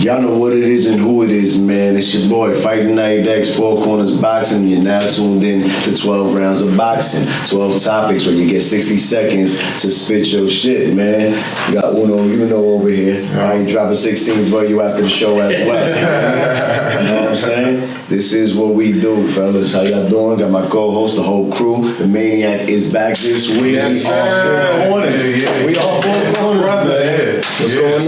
Y'all know what it is and who it is, man. It's your boy, Fight Night X, Four Corners Boxing. You're now tuned in to 12 rounds of boxing. 12 topics where you get 60 seconds to spit your shit, man. You got Uno, you know over here. I ain't dropping 16, bro. You after the show as well. You know what I'm saying? This is what we do, fellas. How y'all doing? Got my co-host, the whole crew. The Maniac is back this week. Yes, we all four corners. We all four corners, brother. What's going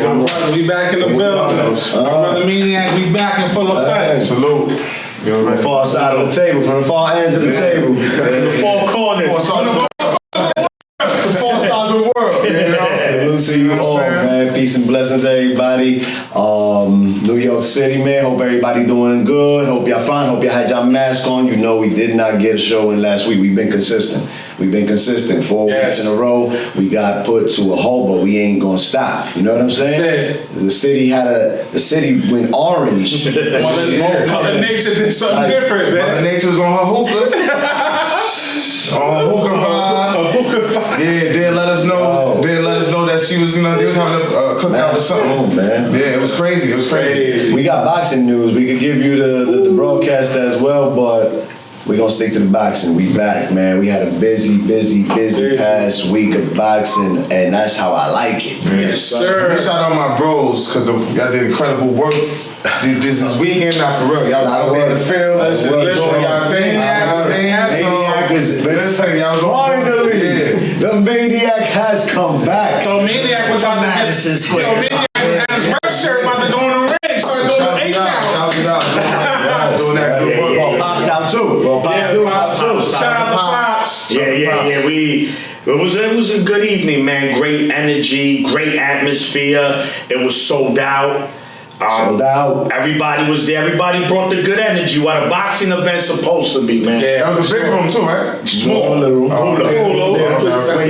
on, man? We back in the building. My brother Maniac, we back in full effect. Salute. From the far side of the table, from the far ends of the table, from the four corners. The four sides of the world. You know? Salute to you all, man. Peace and blessings, everybody. New York City, man. Hope everybody doing good. Hope y'all fine. Hope y'all had y'all mask on. You know we did not get a show in last week. We've been consistent. 4 weeks in a row. We got put to a halt, but we ain't gonna stop. You know what I'm saying? The city went orange. Mother Nature did something different, man. Mother Nature was on her hookah. Yeah, didn't let us know. Didn't let us know that she was, they was having a cookout or something. Man. Yeah, it was crazy. We got boxing news. We could give you the broadcast as well, but we're gonna stick to the boxing. We back, man. We had a busy past week of boxing, and that's how I like it. Yes, sir. Shout out my bros, because y'all did incredible work. This weekend, not for real. Y'all out there in the field. Listen, y'all think. Listen, y'all was finally. The Maniac has come back. The Maniac was on Madison Square. The Maniac had his rep shirt about to go in the ring. Started going to 8 pounds. Shout it out. Doing that good work. Well, Pops out too. Pops too. Shout out to Pops. Yeah. It was a good evening, man. Great energy, great atmosphere. It was sold out. Everybody was there. Everybody brought the good energy. What a boxing event's supposed to be, man. Yeah, that was a big room too, right? Small little room. Where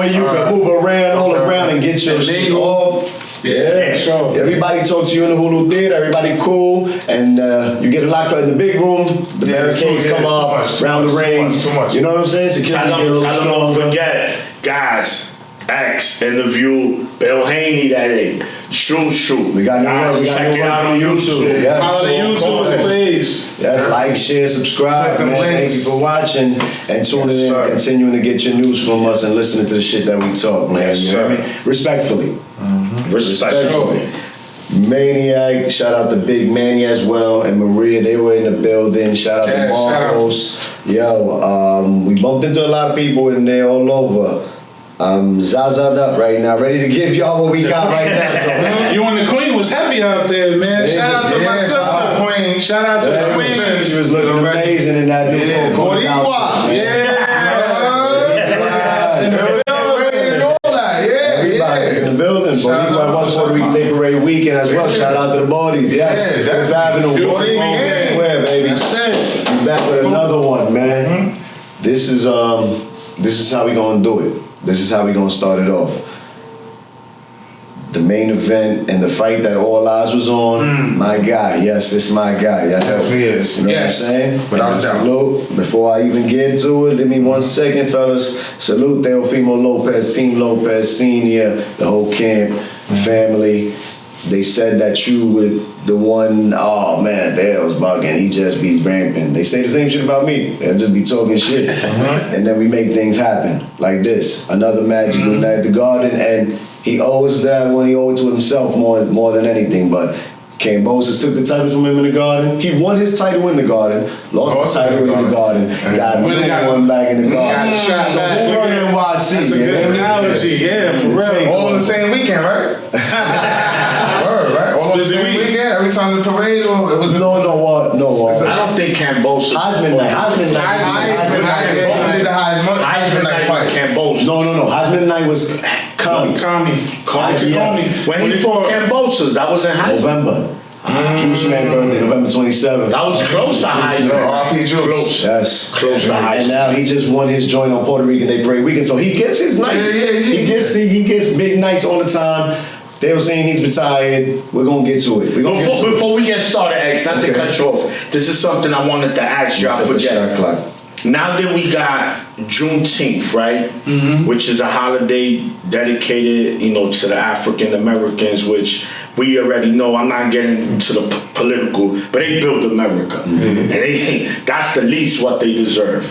you can move around all around and get your shit off. Yeah, sure. Everybody talk to you in the Hulu Theater. Everybody cool, and you get a lot in the big room. The barricades come up around the ring. Too much. You know what I'm saying? Security get a little stronger. Don't forget, guys. X interview Bill Haney that day. Shoot. We got new work. Check it out on YouTube. Follow the YouTube, please. Yes, like, share, subscribe, man. Thank you for watching and tuning in, and continuing to get your news from us and listening to the shit that we talk, man. Yes, you know what I mean? Respectfully. Respectfully. Maniac, shout out to Big Manny as well, and Maria, they were in the building. Shout out to Marcos. We bumped into a lot of people in there all over. I'm zaza'd up right now, ready to give y'all what we got right now. So, you and the Queen was heavy out there, man. Shout out to my sister. Shout out to the Queen. She was looking amazing in that new Boricua. Everybody in the building. Boricua was Puerto Rican Day Parade weekend as well. Shout out to the Bodies. Yes. We're vibing on Square, baby. We back with another one, man. This is how we gonna do it. This is how we gonna start it off. The main event and the fight that All Eyes was on, my guy. Yes, it's my guy. Y'all definitely is. You know what I'm saying? Without a doubt. Salute. Before I even get to it, give me 1 second, fellas. Salute Teofimo Lopez, Team Lopez, Senior, the whole camp, family. They said that you were the one, oh man, that was bugging. He just be ramping. They say the same shit about me. They'll just be talking shit. And then we make things happen like this. Another magical night at the Garden, and he always that one. He owed it to himself more than anything. But Cambosis took the title from him in the Garden. He won his title in the Garden, lost the title in the Garden, got one back in the Garden. So who won NYC? That's a good analogy. Yeah, for real. All on the same weekend, right? Word, right? All on the same weekend. Every time the parade, or it was no. I don't think Cambosis. Heisman night. Heisman night twice. Cambosis. No. Heisman night was Kami. When he fought Cambosis, that was in Heisman. November. Juice Man birthday, November 27th. That was close to Heisman. R.P. Juice. Yes. Close to Heisman. And now he just won his joint on Puerto Rican Day Parade weekend, so he gets his nights. He gets big nights all the time. They were saying he's retired. We're gonna get to it. Before we get started, X, not to cut you off. This is something I wanted to ask you. I forget. now that we got Juneteenth, right? Which is a holiday dedicated, to the African Americans, which we already know. I'm not getting into the political, but they built America. And that's the least what they deserve.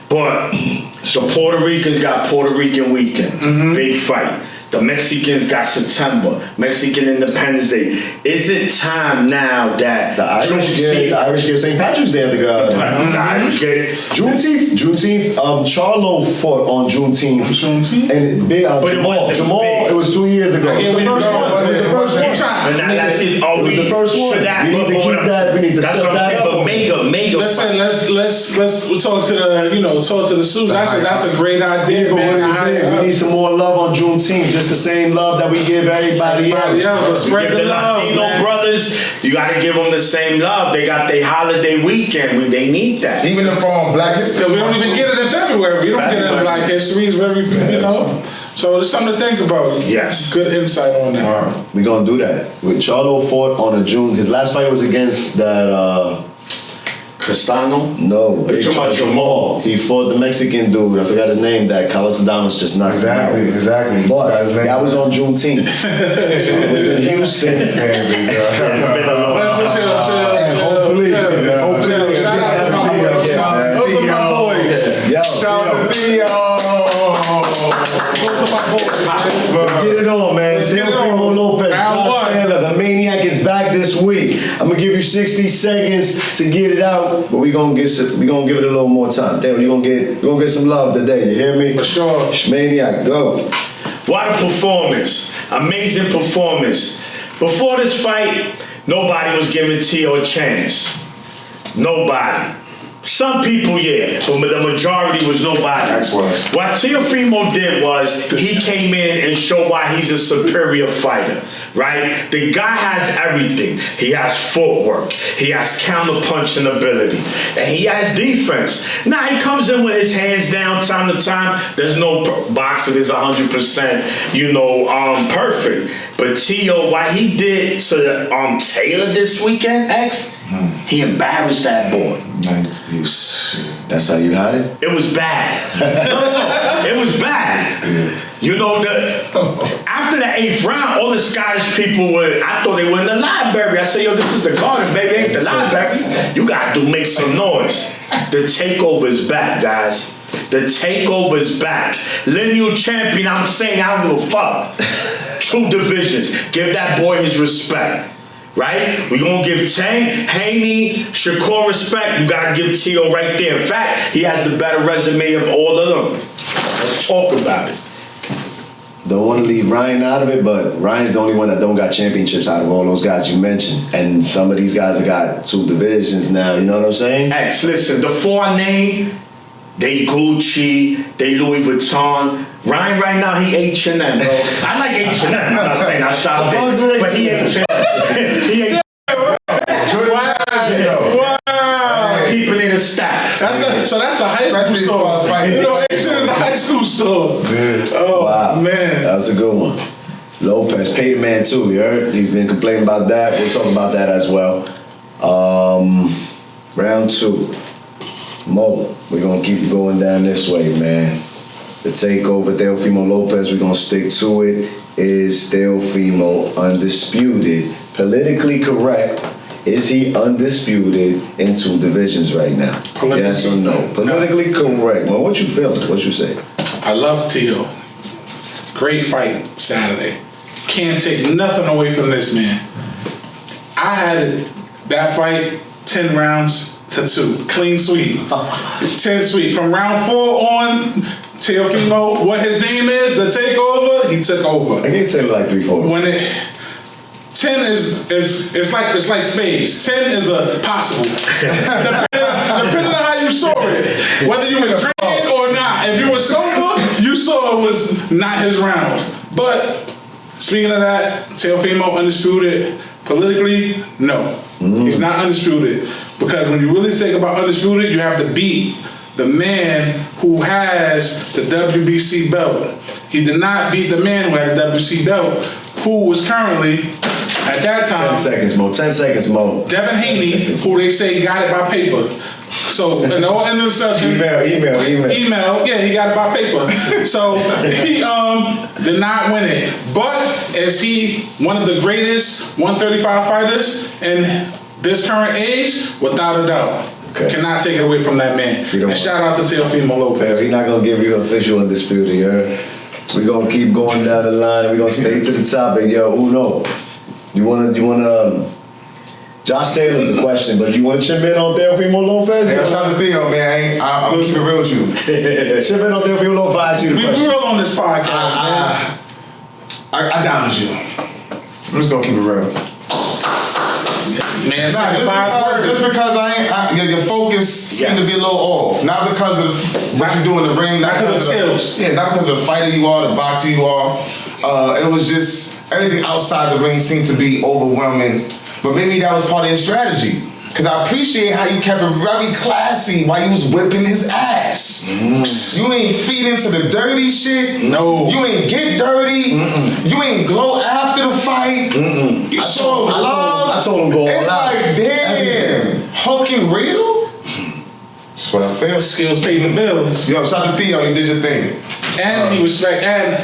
But the Puerto Ricans got Puerto Rican weekend, big fight. The Mexicans got September, Mexican Independence Day. Is it time now that the Irish get St. Patrick's Day at the garden? The Irish get Juneteenth. Charlo fought on Juneteenth. And big Jamal. It was 2 years ago. It was the first one. It was the first one. That's it. It was the first one. We need to keep that. We need to step that up. But mega. Listen, let's talk to the Sioux. That's a great idea, man. We need some more love on Juneteenth. Just the same love that we give everybody else. Let's spread the love, Latino brothers, you got to give them the same love. They got their holiday weekend. They need that. Even if Black History. We don't even get it in February. We don't get it in Black History. It's very, So it's something to think about. Yes. Good insight on that. We're going to do that. Charlo fought on his last fight was against that, Castano? No. You're talking about Jamal. He fought the Mexican dude. I forgot his name. That Carlos Adames just knocked him out. Exactly. But that was on Juneteenth. It was in Houston. It's been a long Hopefully. Shout out to my boys. Those are my boys. Shout out to Theo. Those are my boys. Let's get it on, man. Teofimo Lopez, Josh Taylor, the Maniac is back this week. I'm gonna give you 60 seconds to get it out, but we're gonna give it a little more time. Dale, you're gonna get some love today. You hear me? For sure. Maniac, go. What a performance. Amazing performance. Before this fight, nobody was giving Teo a chance. Nobody. Some people, yeah, but the majority was nobody. Excellent. What Teofimo did was he came in and showed why he's a superior fighter, right? The guy has everything. He has footwork. He has counter-punching ability. And he has defense. Now, he comes in with his hands down time to time. There's no boxer that's 100%, perfect. But Teo, what he did to Taylor this weekend, he embarrassed that boy. That's how you had it? It was bad. No, it was bad. After the 8th round, all the Scottish people I thought they were in the library. I said, yo, this is the garden, baby, ain't the library. You got to make some noise. The takeover's back, guys. The takeover's back. Lineal champion, I'm saying I don't give a fuck. 2 divisions. Give that boy his respect. Right? We're going to give Tank, Haney, Shakur respect. You got to give Teo right there. In fact, he has the better resume of all of them. Let's talk about it. Don't want to leave Ryan out of it, but Ryan's the only one that don't got championships out of all those guys you mentioned. And some of these guys have got 2 divisions now. You know what I'm saying? Listen, the 4 name, they Gucci, they Louis Vuitton. Ryan right now, he H&M, bro. I like H&M. I'm not saying I shop it, but he H&M. He H&M. Wow. Keeping it a stack. So that's the high school store. H&M is the high school store. Oh, wow. Man. That was a good one. Lopez, paid man too, you heard? He's been complaining about that. We'll talk about that as well. Round 2. Mo, we're going to keep going down this way, man. The takeover, Teofimo Lopez, we're going to stick to it. Is Teofimo undisputed? Politically correct, is he undisputed in 2 divisions right now? Yes or no? Politically correct. Well, what you feeling? What you say? I love Teo. Great fight Saturday. Can't take nothing away from this man. I had that fight 10 rounds to 2. Clean sweep. 10 sweep. From round 4 on, Teofimo, what his name is, the takeover, he took over. I gave Taylor like 3-4. When 10 is it's like spades. 10 is a possible. Depending on how you saw it. Whether you was drinking or not. If you were sober, you saw it was not his round. But speaking of that, Teofimo undisputed. Politically, no. He's not undisputed. Because when you really think about undisputed, you have to beat the man who has the WBC belt. He did not beat the man who had the WBC belt, who was currently, at that time, 10 seconds more. 10 seconds more. Devin Haney, who they say got it by paper. So in the end of the session, email. Yeah, he got it by paper. So he did not win it. But is he one of the greatest 135 fighters in this current age? Without a doubt. Okay. Cannot take it away from that man. And shout out to Teofimo Lopez. We're not gonna give you official undisputed, you heard? We're gonna keep going down the line. We're gonna stay to the topic. Yo, Uno, you wanna Josh Taylor's the question, but you wanna chip in on Teofimo Lopez? Hey, shout out to Theo, man. I'm gonna keep it real with you. Chip in on Teofimo Lopez. I ask you the question. We real on this podcast, man. I down with you. I'm just gonna keep it real. Man, just because your focus seemed to be a little off. Not because of what you do in the ring. Not because of skills. Yeah, not because of the fighter you are, the boxer you are. It was just everything outside the ring seemed to be overwhelming. But maybe that was part of your strategy. Because I appreciate how you kept it very classy while you was whipping his ass. You ain't feed into the dirty shit. No. You ain't get dirty. You ain't glow after the fight. You show love. I told him go all out. It's like, damn, hulking real? That's what I feel. Skills pay the bills. Yo, shout out to Theo, you did your thing. And he respect, and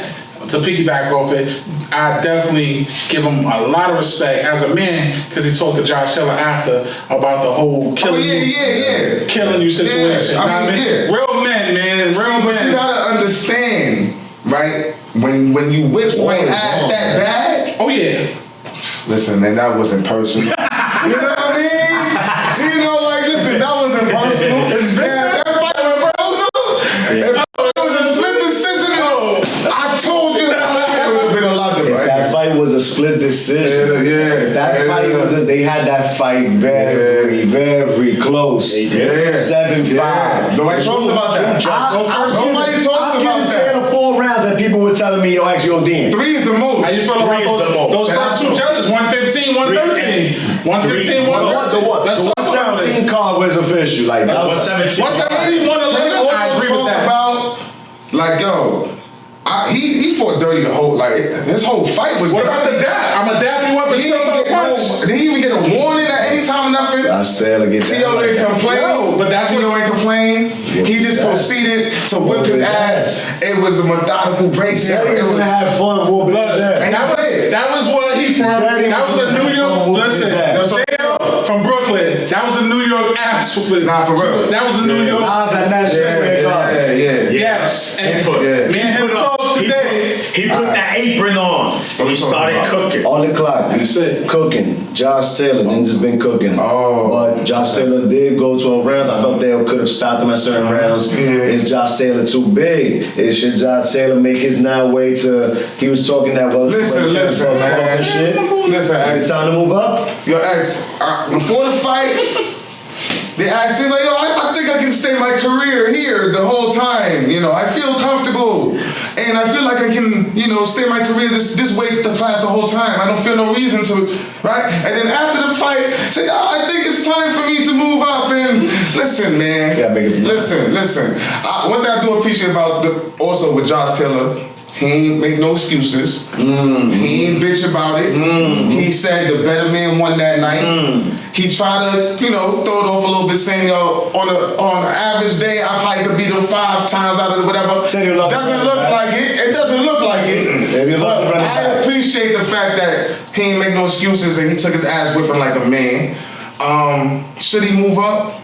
to piggyback off it, I definitely give him a lot of respect as a man because he talked to Josh Taylor after about the whole killing killing you situation. Yeah. I mean, real men, man, real men. But you gotta understand, right? When you whip somebody's ass that bad. Oh yeah. Listen, man, that wasn't personal. You know what I mean? You know, like, listen, that wasn't personal. That fight was personal. If it was a split decision, I told you that would have been a lot different. If that fight was a split decision, if that fight was they had that fight very, very close. They did. 7-5. Nobody talks about that. Nobody talks about that. Taylor 4 rounds and people were telling me, yo, ask your DM. 3 is the most. How you feel about those first two judges? 115, 113. 115, 113. Let's talk about it. 117 card was official. Like, that was 117, 111. I agree with that. Like, yo, he fought dirty the whole, like, his whole fight was What dirty. about the dab? I'm a dab you up and still throw a punch. Did he even get a warning at any time or nothing? Josh Taylor gets T.O. didn't complain. No, but that's T.O. ain't complain. He just proceeded to whip his ass. It was a methodical break. He said he was going to have fun whooping his ass. That was what he from. That was a New York. Listen, from Brooklyn. That was a New York ass whooping. Nah, for real. That was a New York. Yes. And me and him talked today. He put that apron on and he started cooking. On the clock. That's it. Cooking. Josh Taylor then just been cooking. But Josh Taylor did go 12 rounds. I felt they could have stopped him at certain rounds. Is Josh Taylor too big? Should Josh Taylor make his now way to? He was talking that well. Listen, man. Shit. Listen, it's time to move up. Your ex, before the fight, they asked, he's like, yo, I think I can stay my career here the whole time. You know, I feel comfortable. And I feel like I can, stay my career this weight the class the whole time. I don't feel no reason to, right? And then after the fight, say, I think it's time for me to move up. And listen, man. Listen. One thing I do appreciate about also with Josh Taylor, he ain't make no excuses. He ain't bitch about it. He said the better man won that night. He tried to, throw it off a little bit, saying, yo, on an average day, I probably could beat him 5 times out of whatever. Doesn't look like it. It doesn't look like it. But I appreciate the fact that he ain't make no excuses and he took his ass whipping like a man. Should he move up?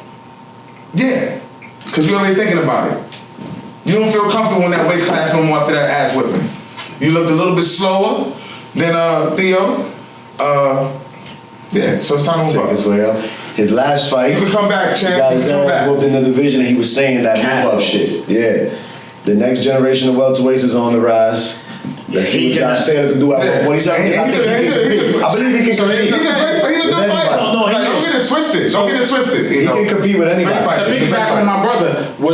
Yeah. Because you already thinking about it. You don't feel comfortable in that weight class no more after that ass whipping. You looked a little bit slower than Theo. So it's time to move up. His last fight, you can come back, champ. You can come back. Whooped in the division, and he was saying that move up shit. Yeah, the next generation of welterweights is on the rise. Let's see what Josh Taylor can do at 147. I believe he can compete. He's a good fighter. Don't get it twisted. He can compete with anybody. To piggyback on my brother,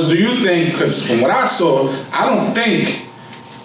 do you think, because from what I saw, I don't think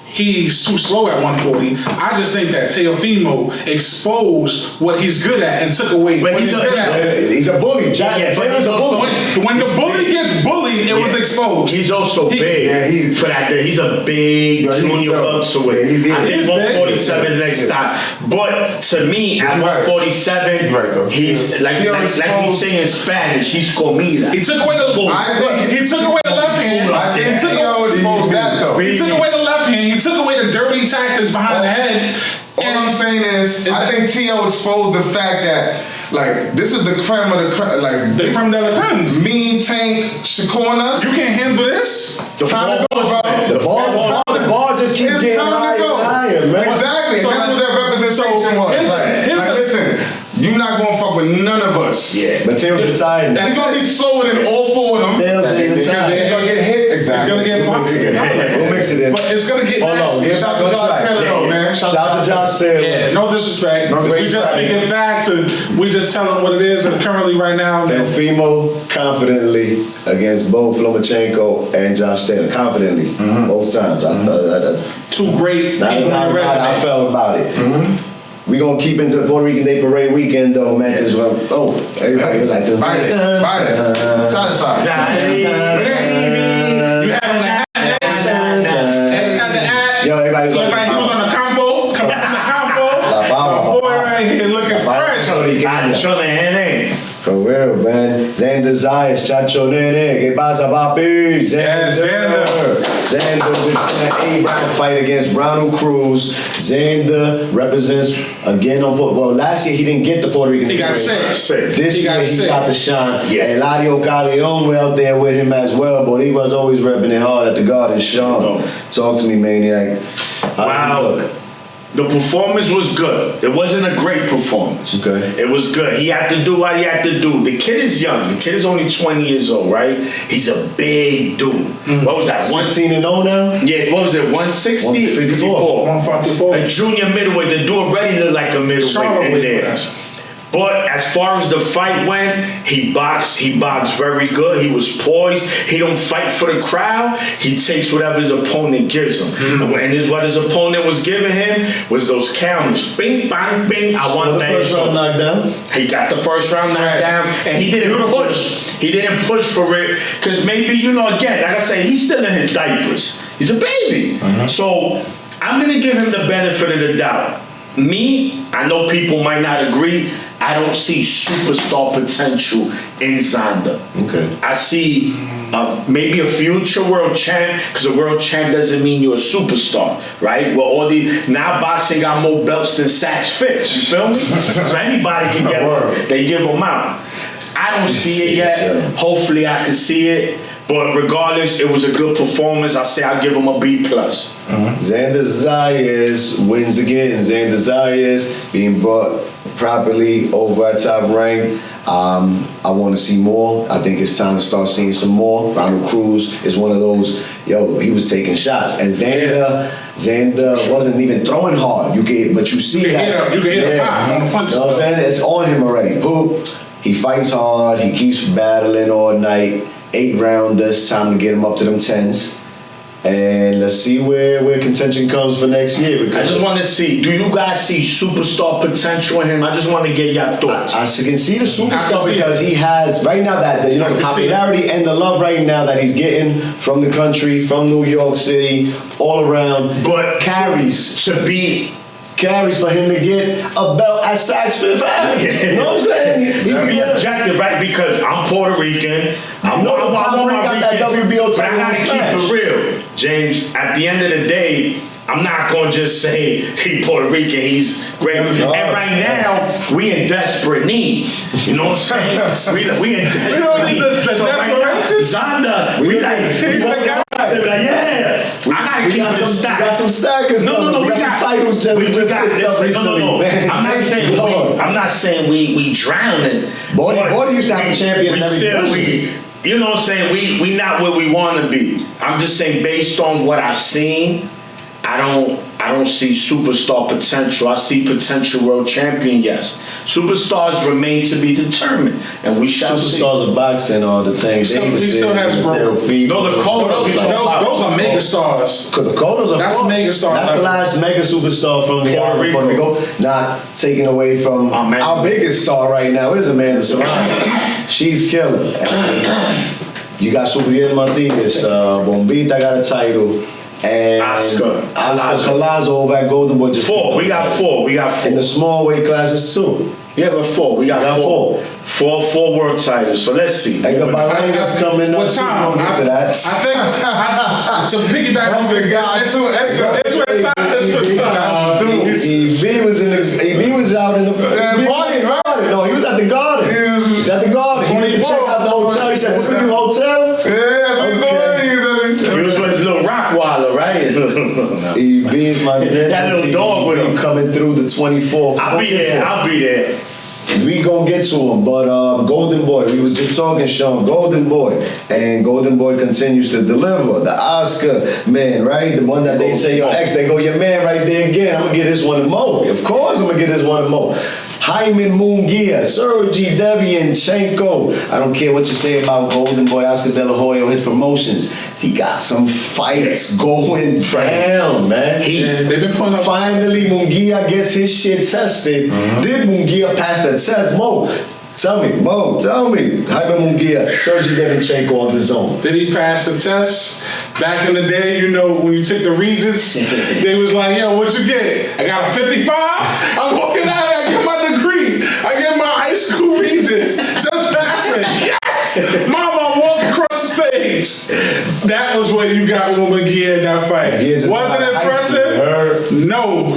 he's too slow at 140. I just think that Teofimo exposed what he's good at and took away what he's good at. He's a bully. Taylor's a bully. When the bully gets bullied it was exposed. He's also big. Yeah, for that. He's a big junior welterweight. I think 147 is next time. But to me, at 147, he's like he's saying in Spanish. He's comida. He took away the left hand. I think Tio exposed that though. He took away the left hand. He took away the dirty tactics behind the head. All I'm saying is, I think Tio exposed the fact that, like, this is the creme of the creme. Like, the creme de la creme. Me, Tank, Shakur, and us. You can't handle this. Time to go, bro. The ball just keeps getting higher and higher, man. Exactly. So that's what that representation was. Listen, you're not gonna fuck with none of us. Yeah. But Taylor's retired. He's gonna be slower than all four of them. Taylor's retired. He's gonna get hit. Exactly. He's gonna get boxed. We'll mix it in. But it's gonna get nasty. Shout out to Josh Taylor though, man. Shout out to Josh Taylor. Yeah, no disrespect. We just speaking facts and we just tell them what it is. And currently, right now, Teofimo confidently against both Lomachenko and Josh Taylor. Confidently, both times. two great people in the resume. I felt about it. We gonna keep into the Puerto Rican Day Parade weekend though, man. Cause everybody was like, buy it, side to side. You had on the hat next. Next had the hat. Yo, everybody's looked like he was on the combo. Coming in the combo. My boy right here looking fresh. For real, man. Xander Zayas, Chacho Nene, ¿qué pasa, papi? Xander with an 8-round fight against Ronald Cruz. Xander represents again on. Well, last year he didn't get the Puerto Rican. He got sick. This year he got the shine. Yeah, Eladio Carrion was out there with him as well, but he was always repping it hard at the Garden. Sean, talk to me, maniac. Wow. The performance was good. It wasn't a great performance. Okay. It was good. He had to do what he had to do. The kid is young. The kid is only 20 years old, right? He's a big dude. What was that? 16 and 0 now? Yeah, what was it? 160? 154. 154. A junior middleweight. The dude already looked like a middleweight in there. But as far as the fight went, he boxed very good. He was poised. He don't fight for the crowd. He takes whatever his opponent gives him. And what his opponent was giving him was those counters. Bing, bang, bing. I want that. First round knockdown. He got the first round knockdown, and he didn't push. He didn't push for it because maybe, again, like I say, he's still in his diapers. He's a baby. So I'm going to give him the benefit of the doubt. Me, I know people might not agree. I don't see superstar potential in Xander. Okay. I see maybe a future world champ, because a world champ doesn't mean you're a superstar, right? Well, now boxing got more belts than Saks Fifth. You feel me? So anybody can get one. They give them out. I don't see it yet. Hopefully, I can see it. But regardless, it was a good performance. I say I give him a B+. Xander Zayas wins again. Xander Zayas being brought properly over at top rank. I want to see more. I think it's time to start seeing some more. Ronald Cruz is one of those, he was taking shots. And Xander wasn't even throwing hard. But you see that. You can hit him high. You know what I'm saying? It's on him already. Poop. He fights hard. He keeps battling all night. 8 rounders. Time to get him up to them 10s. And let's see where contention comes for next year. I just want to see, do you guys see superstar potential in him? I just want to get your thoughts. I can see the superstar because he has, right now, that the popularity and the love right now that he's getting from the country, from New York City, all around. But carries for him to get a belt at Saks Fifth Avenue. You know what I'm saying? To be objective, right? Because I'm Puerto Rican. I want my that WBO but I gotta keep it real, James. At the end of the day, I'm not gonna just say he Puerto Rican, he's great. And right now, we in desperate need. You know what I'm saying? we in desperate need. So desperation? Xander, we I gotta keep it stacked. We got some stackers. No, we got some titles. I'm not saying we drowning. Border used to have a champion in every division. You know what I'm saying? We not where we want to be. I'm just saying based on what I've seen, I don't see superstar potential. I see potential world champion, yes. Superstars remain to be determined, and we shall see. Superstars of boxing are the same. He still has growth. No, the Cottos. Those are mega stars. The Cottos are That's mega star. That's the last mega superstar from Puerto Rico. Not taking away from our biggest star right now is Amanda Serrano. She's killing. You got Subriel Martinez, Bombita got a title, and Oscar Collazo over at Golden Boy. Just 4. We got 4. In the small weight classes too. Yeah, but 4. We got 4. 4 world titles. So let's see. Edgar Balanga's coming up. What time? We'll get to that. I think to piggyback on the guy, it's what time is. He was out in the party, right? No, he was at the Garden. He was at the Garden. He went to check out the hotel. He said, "This the new hotel." Yeah, that's what he's doing. He was with his little Rockwaller, right? He beats my that little dog with him coming through the 24th. I'll be there. We gonna get to him, but Golden Boy, we was just talking, Sean, Golden Boy, and Golden Boy continues to deliver. The Oscar man, right? The one that they say your ex, they go, your man right there again. I'm gonna get this one to Mo. Of course I'm gonna get this one to Mo. Hyman Munguia, Sergey Devianchenko. I don't care what you say about Golden Boy, Oscar De La Hoya, his promotions. He got some fights going down, man. They've been putting up. Finally, Munguia gets his shit tested. Did Munguia pass the test? Mo, tell me. Hyman Munguia, Sergey Devianchenko on the zone. Did he pass the test? Back in the day, you know, when you took the Regents, they was like, yo, what you get? I got a 55? I'm walking out there, I get my degree. I get my high school Regents. Just passing. Yes! Mama, I'm walking across the stage. That was what you got with McGee in that fight. Was it impressive? No.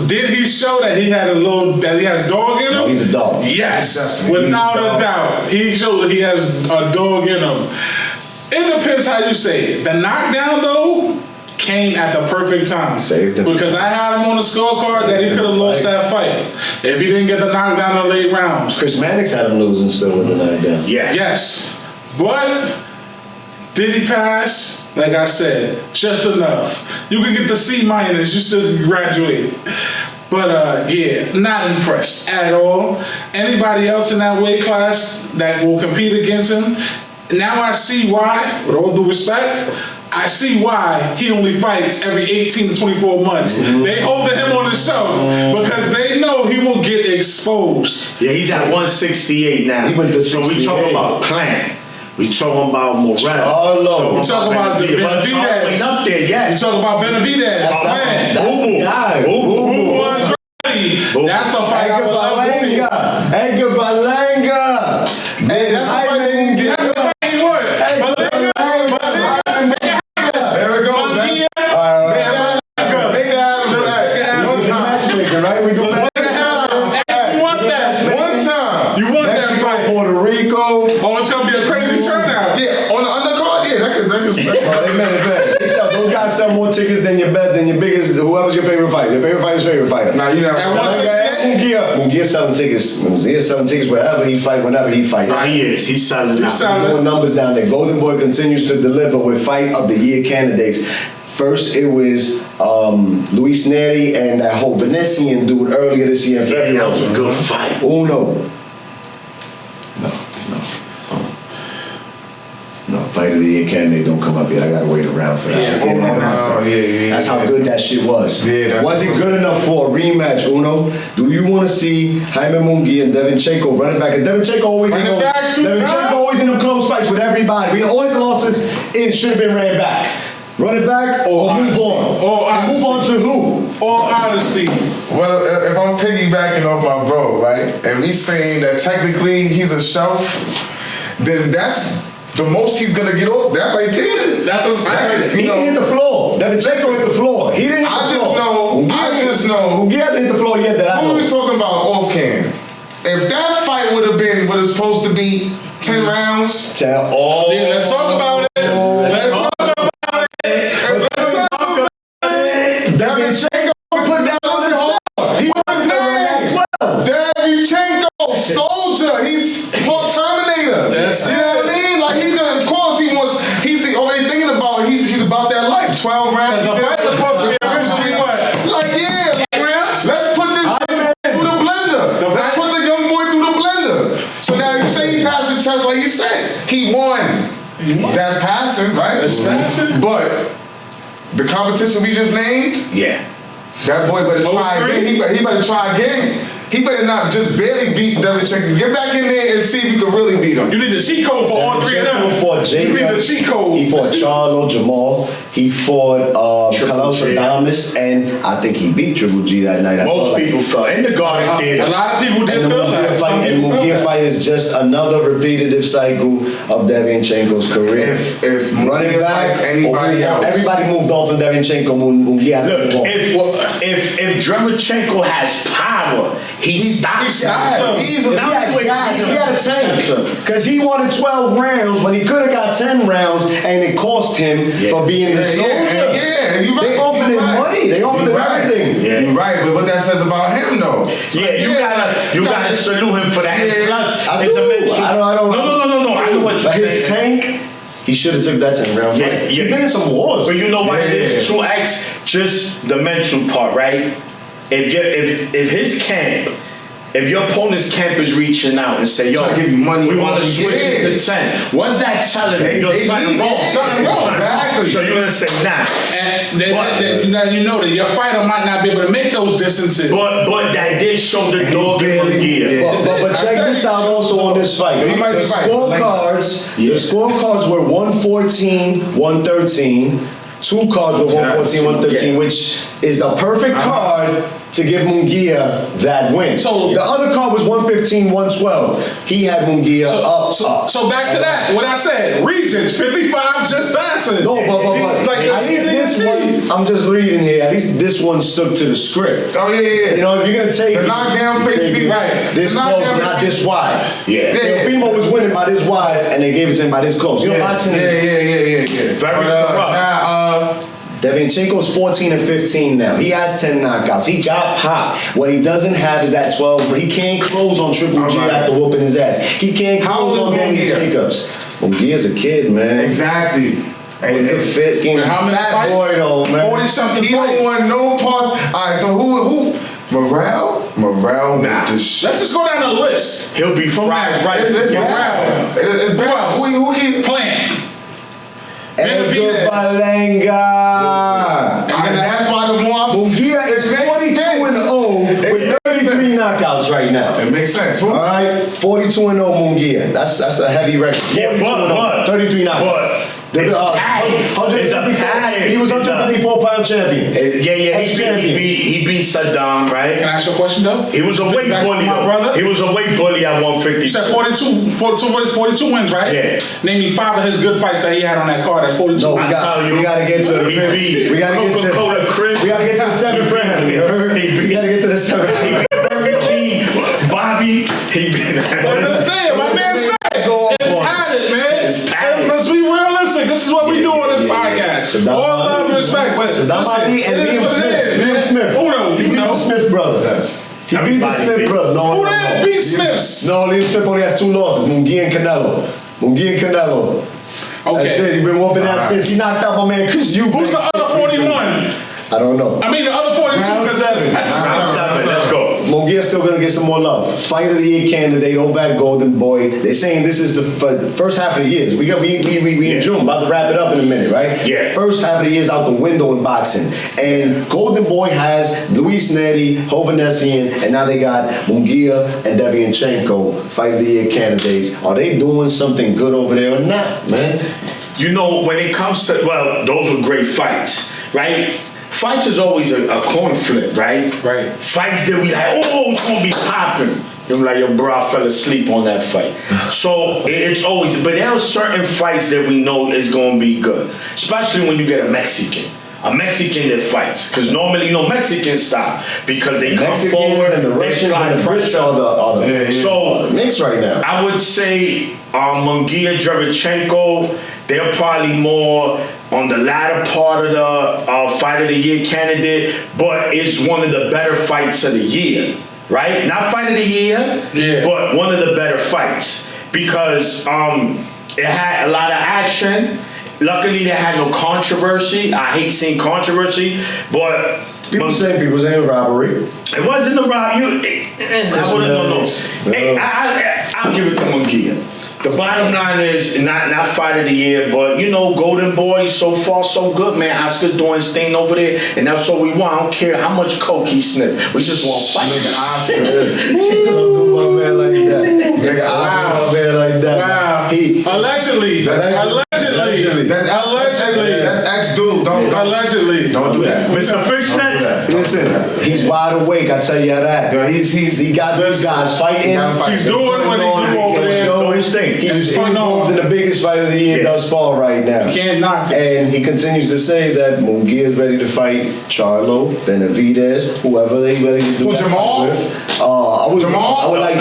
Did he show that he had that he has dog in him? No, he's a dog. Yes, without a doubt. He showed that he has a dog in him. It depends how you say it. The knockdown, though, came at the perfect time. Saved him. Because I had him on the scorecard that he could have lost that fight if he didn't get the knockdown in the late rounds. Chris Mannix had him losing still with the knockdown. Yeah. Yes. But did he pass? Like I said, just enough. You could get the C-, you still graduate. But yeah, not impressed at all. Anybody else in that weight class that will compete against him, now I see why, with all due respect, I see why he only fights every 18 to 24 months. Mm-hmm. They holding him on the shelf because they know he will get exposed. Yeah, he's at 168 now. He went to so we talking about Plant. We talking about Morel. So we talking about the Benavidez. Up there, yeah. You talking about Benavidez. That's the guy. That's a fight I would love to see. Edgar Balanga. Hey, that's the fight they didn't get. That's the fight he won. There we go. One time. Right? We do that. You want that. One time. You want that fight. Puerto Rico. Oh, it's going to be a crazy turnout. Yeah, on the undercard, yeah, that could They made it better. Those guys sell more tickets than your biggest, whoever's your favorite fighter. Your favorite fighter's favorite fighter. Nah, you never. Munguia selling tickets. Munguia selling tickets wherever he fight, whenever he fight. Nah, he is. He's selling out. More numbers down there. Golden Boy continues to deliver with fight of the year candidates. First, it was Luis Neri and that whole Venetian dude earlier this year in February. That was a good fight. Uno. No, fight of the year candidate don't come up yet. I gotta wait around for that. That's how good that shit was. Yeah, was it good enough for a rematch, Uno? Do you want to see Jaime Munguia and Devianchenko running back? And Devianchenko always in them close fights with everybody. We always losses. It should have been ran back. Run it back or move on. Or move on to who? Or honesty. Well, if I'm piggybacking off my bro, right, and we saying that technically he's a shelf, then that's the most he's gonna get off. That right there. That's what's happening. He hit the floor. Devianchenko hit the floor. He didn't hit the floor. I just know. He hasn't hit the floor yet. That I know. We was talking about off cam. If that fight would have been what it's supposed to be, 10 rounds. Yeah, let's talk about it. Let's talk about it. Devianchenko put that on his heart. He was there as well. Devianchenko, soldier. He's Terminator. That's you know what I mean? Like he's gonna. Of course, he's already thinking about. He's about that life. 12 rounds. The fight was supposed to be originally what? Let's put this through the blender. Let's put the young boy through the blender. So now you say he passed the test, like you said, he won. That's passing, right? That's passing. But the competition we just named, yeah, that boy better try again. He better try again. he better not just barely beat Devinchenko. Get back in there and see if you can really beat him. You need the cheat code for all three of them. He fought You need the cheat code. He fought Charlo, Jamal. He fought Carlos Adames, and I think he beat Triple G that night. Most people felt in the Garden Theater. A lot of people did feel that. And Munguia fight is just another repetitive cycle of Devinchenko's career. If Running back, anybody else, everybody moved on from Devinchenko. Munguia. Look, if Dremchenko has power, he stops him. Easily. He had a tank. Because he wanted 12 rounds when he could have got 10 rounds, and it cost him for being the soldier. Yeah, you right. They offered him money. They offered him everything. Yeah. You're right, but what that says about him, though. You gotta salute him for that. Yeah, Plus, I it's do. a mental. I don't. No. I know what you're saying. His tank. He should have took that 10 round fight. He's been in some wars. But you know what it is? 2X, just the mental part, right? If his camp, if your opponent's camp is reaching out and say, yo, give you money, we want to switch it to 10. What's that telling you? Something wrong. Something wrong. Exactly. So you're going to say, nah. And now you know that your fighter might not be able to make those distances. But that did show the dog in Munguia. But check this out also on this fight. The scorecards were 114, 113. Two cards were 114, 113, which is the perfect card to give Munguia that win. So the other card was 115, 112. He had Munguia up. So back to that. What I said, regions 55 just passing. No, but like at least this one, I'm just reading here. At least this one stuck to the script. Oh yeah. You know, if you're gonna take the knockdown, basically right. This close, not this wide. Yeah. Teofimo was winning by this wide, and they gave it to him by this close. You know, boxing is. Yeah. Very corrupt. Devinchenko's 14 and 15 now. He has 10 knockouts. He got pop. What he doesn't have is that 12, but he can't close on Triple G after whooping his ass. He can't close on Danny Jacobs. Munguia's a kid, man. Exactly. He's a fit, fat boy though, man. 40-something. He don't want no parts. Alright, so who? Morale? Nah. Let's just go down the list. He'll be fried right. It's Morale. It's Morale. Who keep playing? Edgar Berlanga. And that's why the more Munguia is 42-0 with 33 knockouts right now. It makes sense. All right, 42-0 Munguia. That's a heavy record. Yeah, but 33 knockouts. It's a pattern. He was 154-pound champion. He beat Saddam, right? Can I ask you a question though? He was a weight bully, brother. He was a weight bully at 150. You said 42 wins, right? Yeah. Name me 5 of his good fights that he had on that card. That's 42. No, we gotta get to the fifth. We gotta get to Coca-Cola Chris. We gotta get to the 7th round. We gotta get to the 7th round. Bobby, he beat I'm just saying, my man said it's padded, man. Let's be realistic. This is what we do on this podcast. All love and respect, but Liam Smith. He beat the Smith brothers. He beat the Smith brothers. Who that beat Smiths? No, Liam Smith only has 2 losses. Munguia and Canelo. Okay. That's it. He been whooping that since he knocked out my man Chris Eubank. Who's the other 41? I don't know. I mean the other 42. Let's go. Munguia's still gonna get some more love. Fight of the year candidate, Ovad Golden Boy. They're saying this is the first half of the year. We in June, about to wrap it up in a minute, right? Yeah. First half of the year is out the window in boxing. And Golden Boy has Luis Neri, Hovhanessian, and now they got Munguia and Devinchenko, fight of the year candidates. Are they doing something good over there or not, man? You know, when it comes to, well, those were great fights, right? Fights is always a coin flip, right? Right. Fights that we like, it's gonna be popping. I'm like, yo, bro, I fell asleep on that fight. So it's always, but there are certain fights that we know is gonna be good, especially when you get a Mexican that fights, because normally, you know, Mexicans stop because they come forward and the Russians and the Brits are the so mix right now. I would say Munguia, Devinchenko, they're probably more on the latter part of the fight of the year candidate, but it's one of the better fights of the year, right? Not fight of the year, but one of the better fights because it had a lot of action. Luckily, they had no controversy. I hate seeing controversy, but people saying robbery. It wasn't a robbery. I wouldn't know. I'll give it to Munguia. The bottom line is not fight of the year, but you know, Golden Boy, so far so good, man. Oscar doing his thing over there, and that's what we want. I don't care how much coke he sniffed. We just want to fight. You don't do my man like that. Nigga, Wow. my man like that. Wow. Allegedly. That's ex-dude. Don't Allegedly. Don't do that. Mr. Fishnet. Listen, he's wide awake. I tell you that. Yo, he got these guys fighting. He's doing what he do over there. He's involved in the biggest fight of the year thus far right now. You can't knock it. And he continues to say that Munguia is ready to fight Charlo, Benavidez, whoever they ready to do that Jamal? fight with. I would like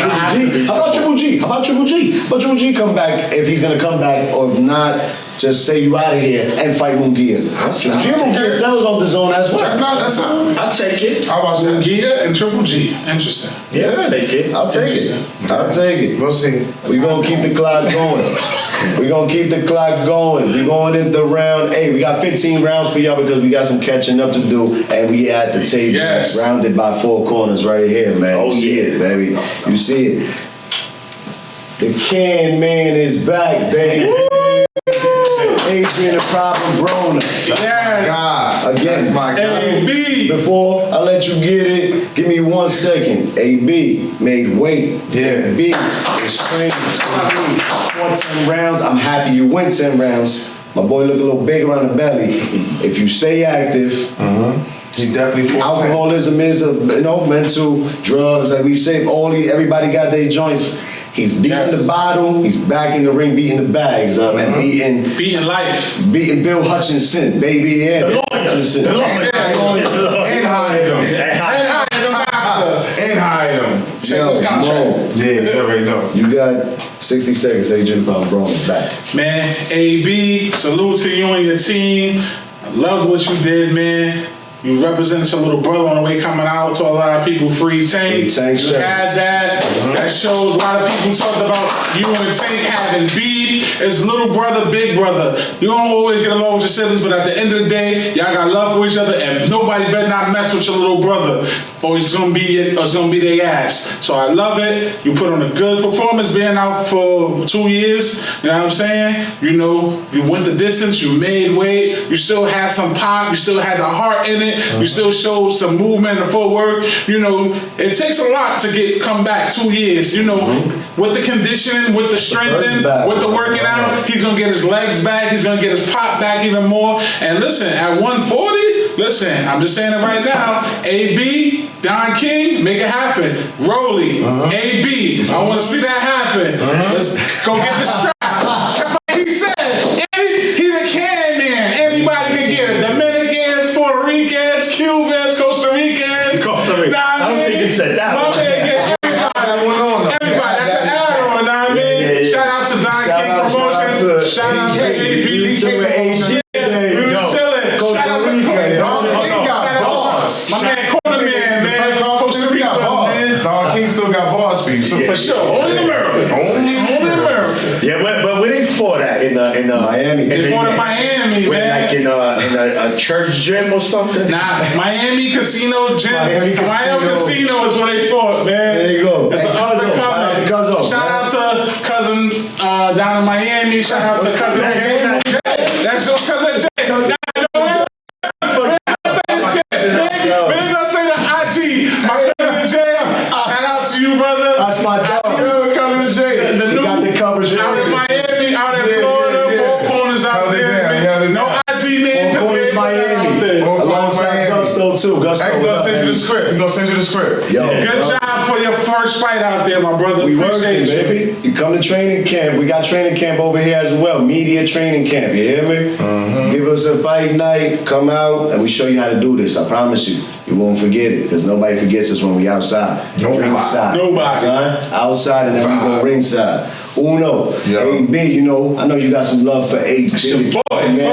Triple G. How about Triple G? How about Triple G come back if he's gonna come back, or if not, just say you out of here and fight Munguia. Munguia sells on the zone as well. That's not. I'll take it. How about that? Munguia and Triple G. Interesting. Yeah, I'll take it. I'll take it. We'll see. We're gonna keep the clock going. We're gonna keep the clock going. We're going into round 8. We got 15 rounds for y'all because we got some catching up to do, and we at the table, rounded by 4 corners right here, man. Oh, you see it, baby. You see it. The Can Man is back, baby. Adrian the Problem Broner. Yes. God. Again, my God. AB. Before I let you get it, give me 1 second. AB made weight. Yeah. AB is training. 10 rounds. I'm happy you went 10 rounds. My boy look a little bigger on the belly. If you stay active, He's definitely 14. alcoholism is a mental drugs. Like we say, everybody got their joints. He's beating the bottle. He's back in the ring, beating the bags up, and beating life, beating Bill Hutchinson, baby. Yeah, Bill Hutchinson. And hide him. Check his contract. Yeah, you already know. You got 60 seconds, Adrian Broner's back. Man, AB, salute to you and your team. I loved what you did, man. You represented your little brother on the way coming out. Told a lot of people free Tank. Free Tank you had that. That shows a lot of people talked about you and Tank having beef. It's little brother, big brother. You don't always get along with your siblings, but at the end of the day, y'all got love for each other, and nobody better not mess with your little brother, or it's gonna be their ass. So I love it. You put on a good performance, being out for 2 years. You know what I'm saying? You know, you went the distance. You made weight. You still had some pop. You still had the heart in it. You still showed some movement and footwork. You know, it takes a lot to come back 2 years. You know, with the conditioning, with the strengthening, with the working out, he's gonna get his legs back. He's gonna get his pop back even more. And listen, at 140, listen, I'm just saying it right now. AB, Don King, make it happen. Rolly, AB, I want to see that happen. Let's go get the strap. Like he said, he the Can Man. Anybody can get it. Dominicans, Puerto Ricans, Cubans, Costa Ricans. I don't think he said that. My man get everybody. Everybody. That's an add-on, know what I mean? Shout out to Don King Promotions. Shout out to AB. We was chilling. Shout out to my man, Corner Man, Costa Rica, man. Don King still got bars for you. So for sure. Only in America. Only in America. Yeah, but where they fought at in Miami. It's one in Miami, man. Like in a church gym or something. Nah, Miami Casino Gym. Miami Casino is where they fought, man. There you go. It's an undercover. Shout out to cousin down in Miami. Shout out to cousin Jay. That's your cousin Jay. We're gonna say the IG. My cousin Jay. Shout out to you, brother. That's my dog. Cousin Jay. The new got the coverage out in Miami, out in Florida, 4 corners out there, man. No IG name. 4 corners Miami. Alongside Gusto too. Gusto. He's gonna send you the script. He's gonna send you the script. Yo, good job for your first fight out there, my brother. We working, Appreciate you. baby. You come to training camp. We got training camp over here as well. Media training camp. You hear me? Give us a fight night. Come out and we show you how to do this. I promise you. You won't forget it because nobody forgets us when we outside. Ringside. Nobody. Right? Outside and then we go ringside. Uno. AB, you know, I know you got some love for AB. Boy, man. They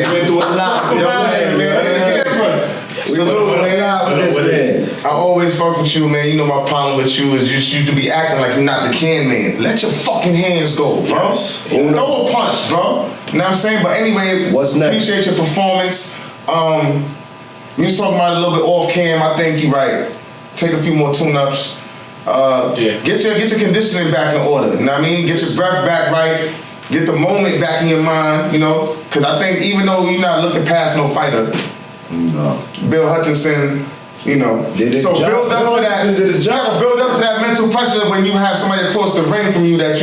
went through a lot. I always fuck with you, man. You know my problem with you is just you to be acting like you're not the Can Man. Let your fucking hands go, bro. Throw a punch, bro. You know what I'm saying? But anyway, what's next? Appreciate your performance. You was talking about it a little bit off cam. I think you're right. Take a few more tune-ups. Get your conditioning back in order. You know what I mean? Get your breath back right. Get the moment back in your mind. You know, because I think even though you're not looking past no fighter, Bill Hutchinson. You know, so build up to that. You gotta build up to that mental pressure when you have somebody across the ring from you that's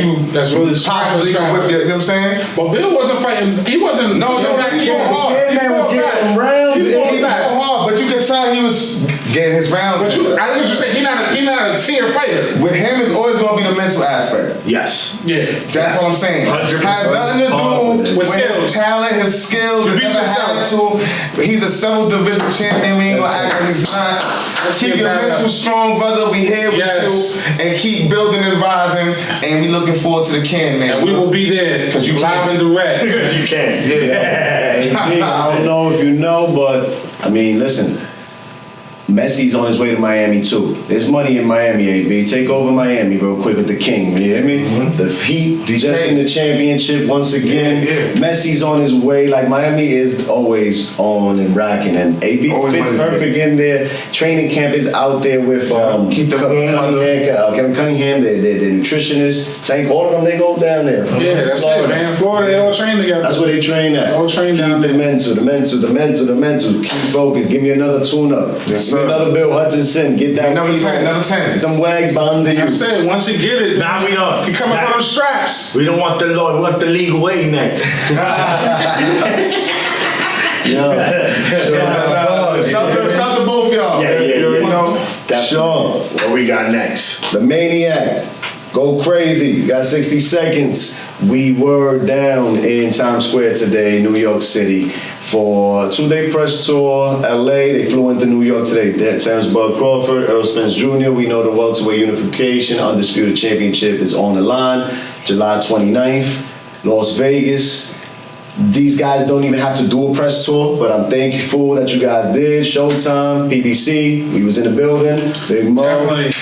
really possibly can whip you. You know what I'm saying? But Bill wasn't fighting. He wasn't. No, he fought hard. He was getting rounds. He fought hard, but you could tell he was getting his rounds. But I think what you say. He's not a tier fighter. With him, it's always gonna be the mental aspect. Yes. Yeah. That's what I'm saying. 100%. Has nothing to do with his talent, his skills. You never had to. He's a several division champion. We ain't gonna act like he's not. Keep your mental strong, brother. We here with you, and keep building and rising. And we looking forward to the can, man. And we will be there because you live and direct. Because you can. Yeah. I don't know if you know, but I mean, listen. Messi's on his way to Miami too. There's money in Miami, AB. Take over Miami real quick with the King. You hear me? The Heat just in the championship once again. Messi's on his way. Like Miami is always on and rocking, and AB fits perfect in there. Training camp is out there with Kevin Cunningham, the nutritionist. Tank, all of them, they go down there. Yeah, that's Florida. It, man. Florida, they all train together. That's where they train at. They all train down there. The mental. Keep focused. Give me another tune-up. Yes, sir. Another Bill Hutchinson, get that number 10. Get them wags behind you. I said once you get it, now we don't. You coming for them straps. We don't want the law. We want the legal way next. Shout to both y'all. Yeah. Sure. What we got next? The Maniac. Go crazy. You got 60 seconds. We were down in Times Square today, New York City, for a 2-day press tour. LA, they flew into New York today. Terrence Bud Crawford, Earl Spence Jr. We know the welterweight unification, undisputed championship is on the line. July 29th, Las Vegas. These guys don't even have to do a press tour, but I'm thankful that you guys did. Showtime, PBC, we was in the building. Big Mo. Definitely.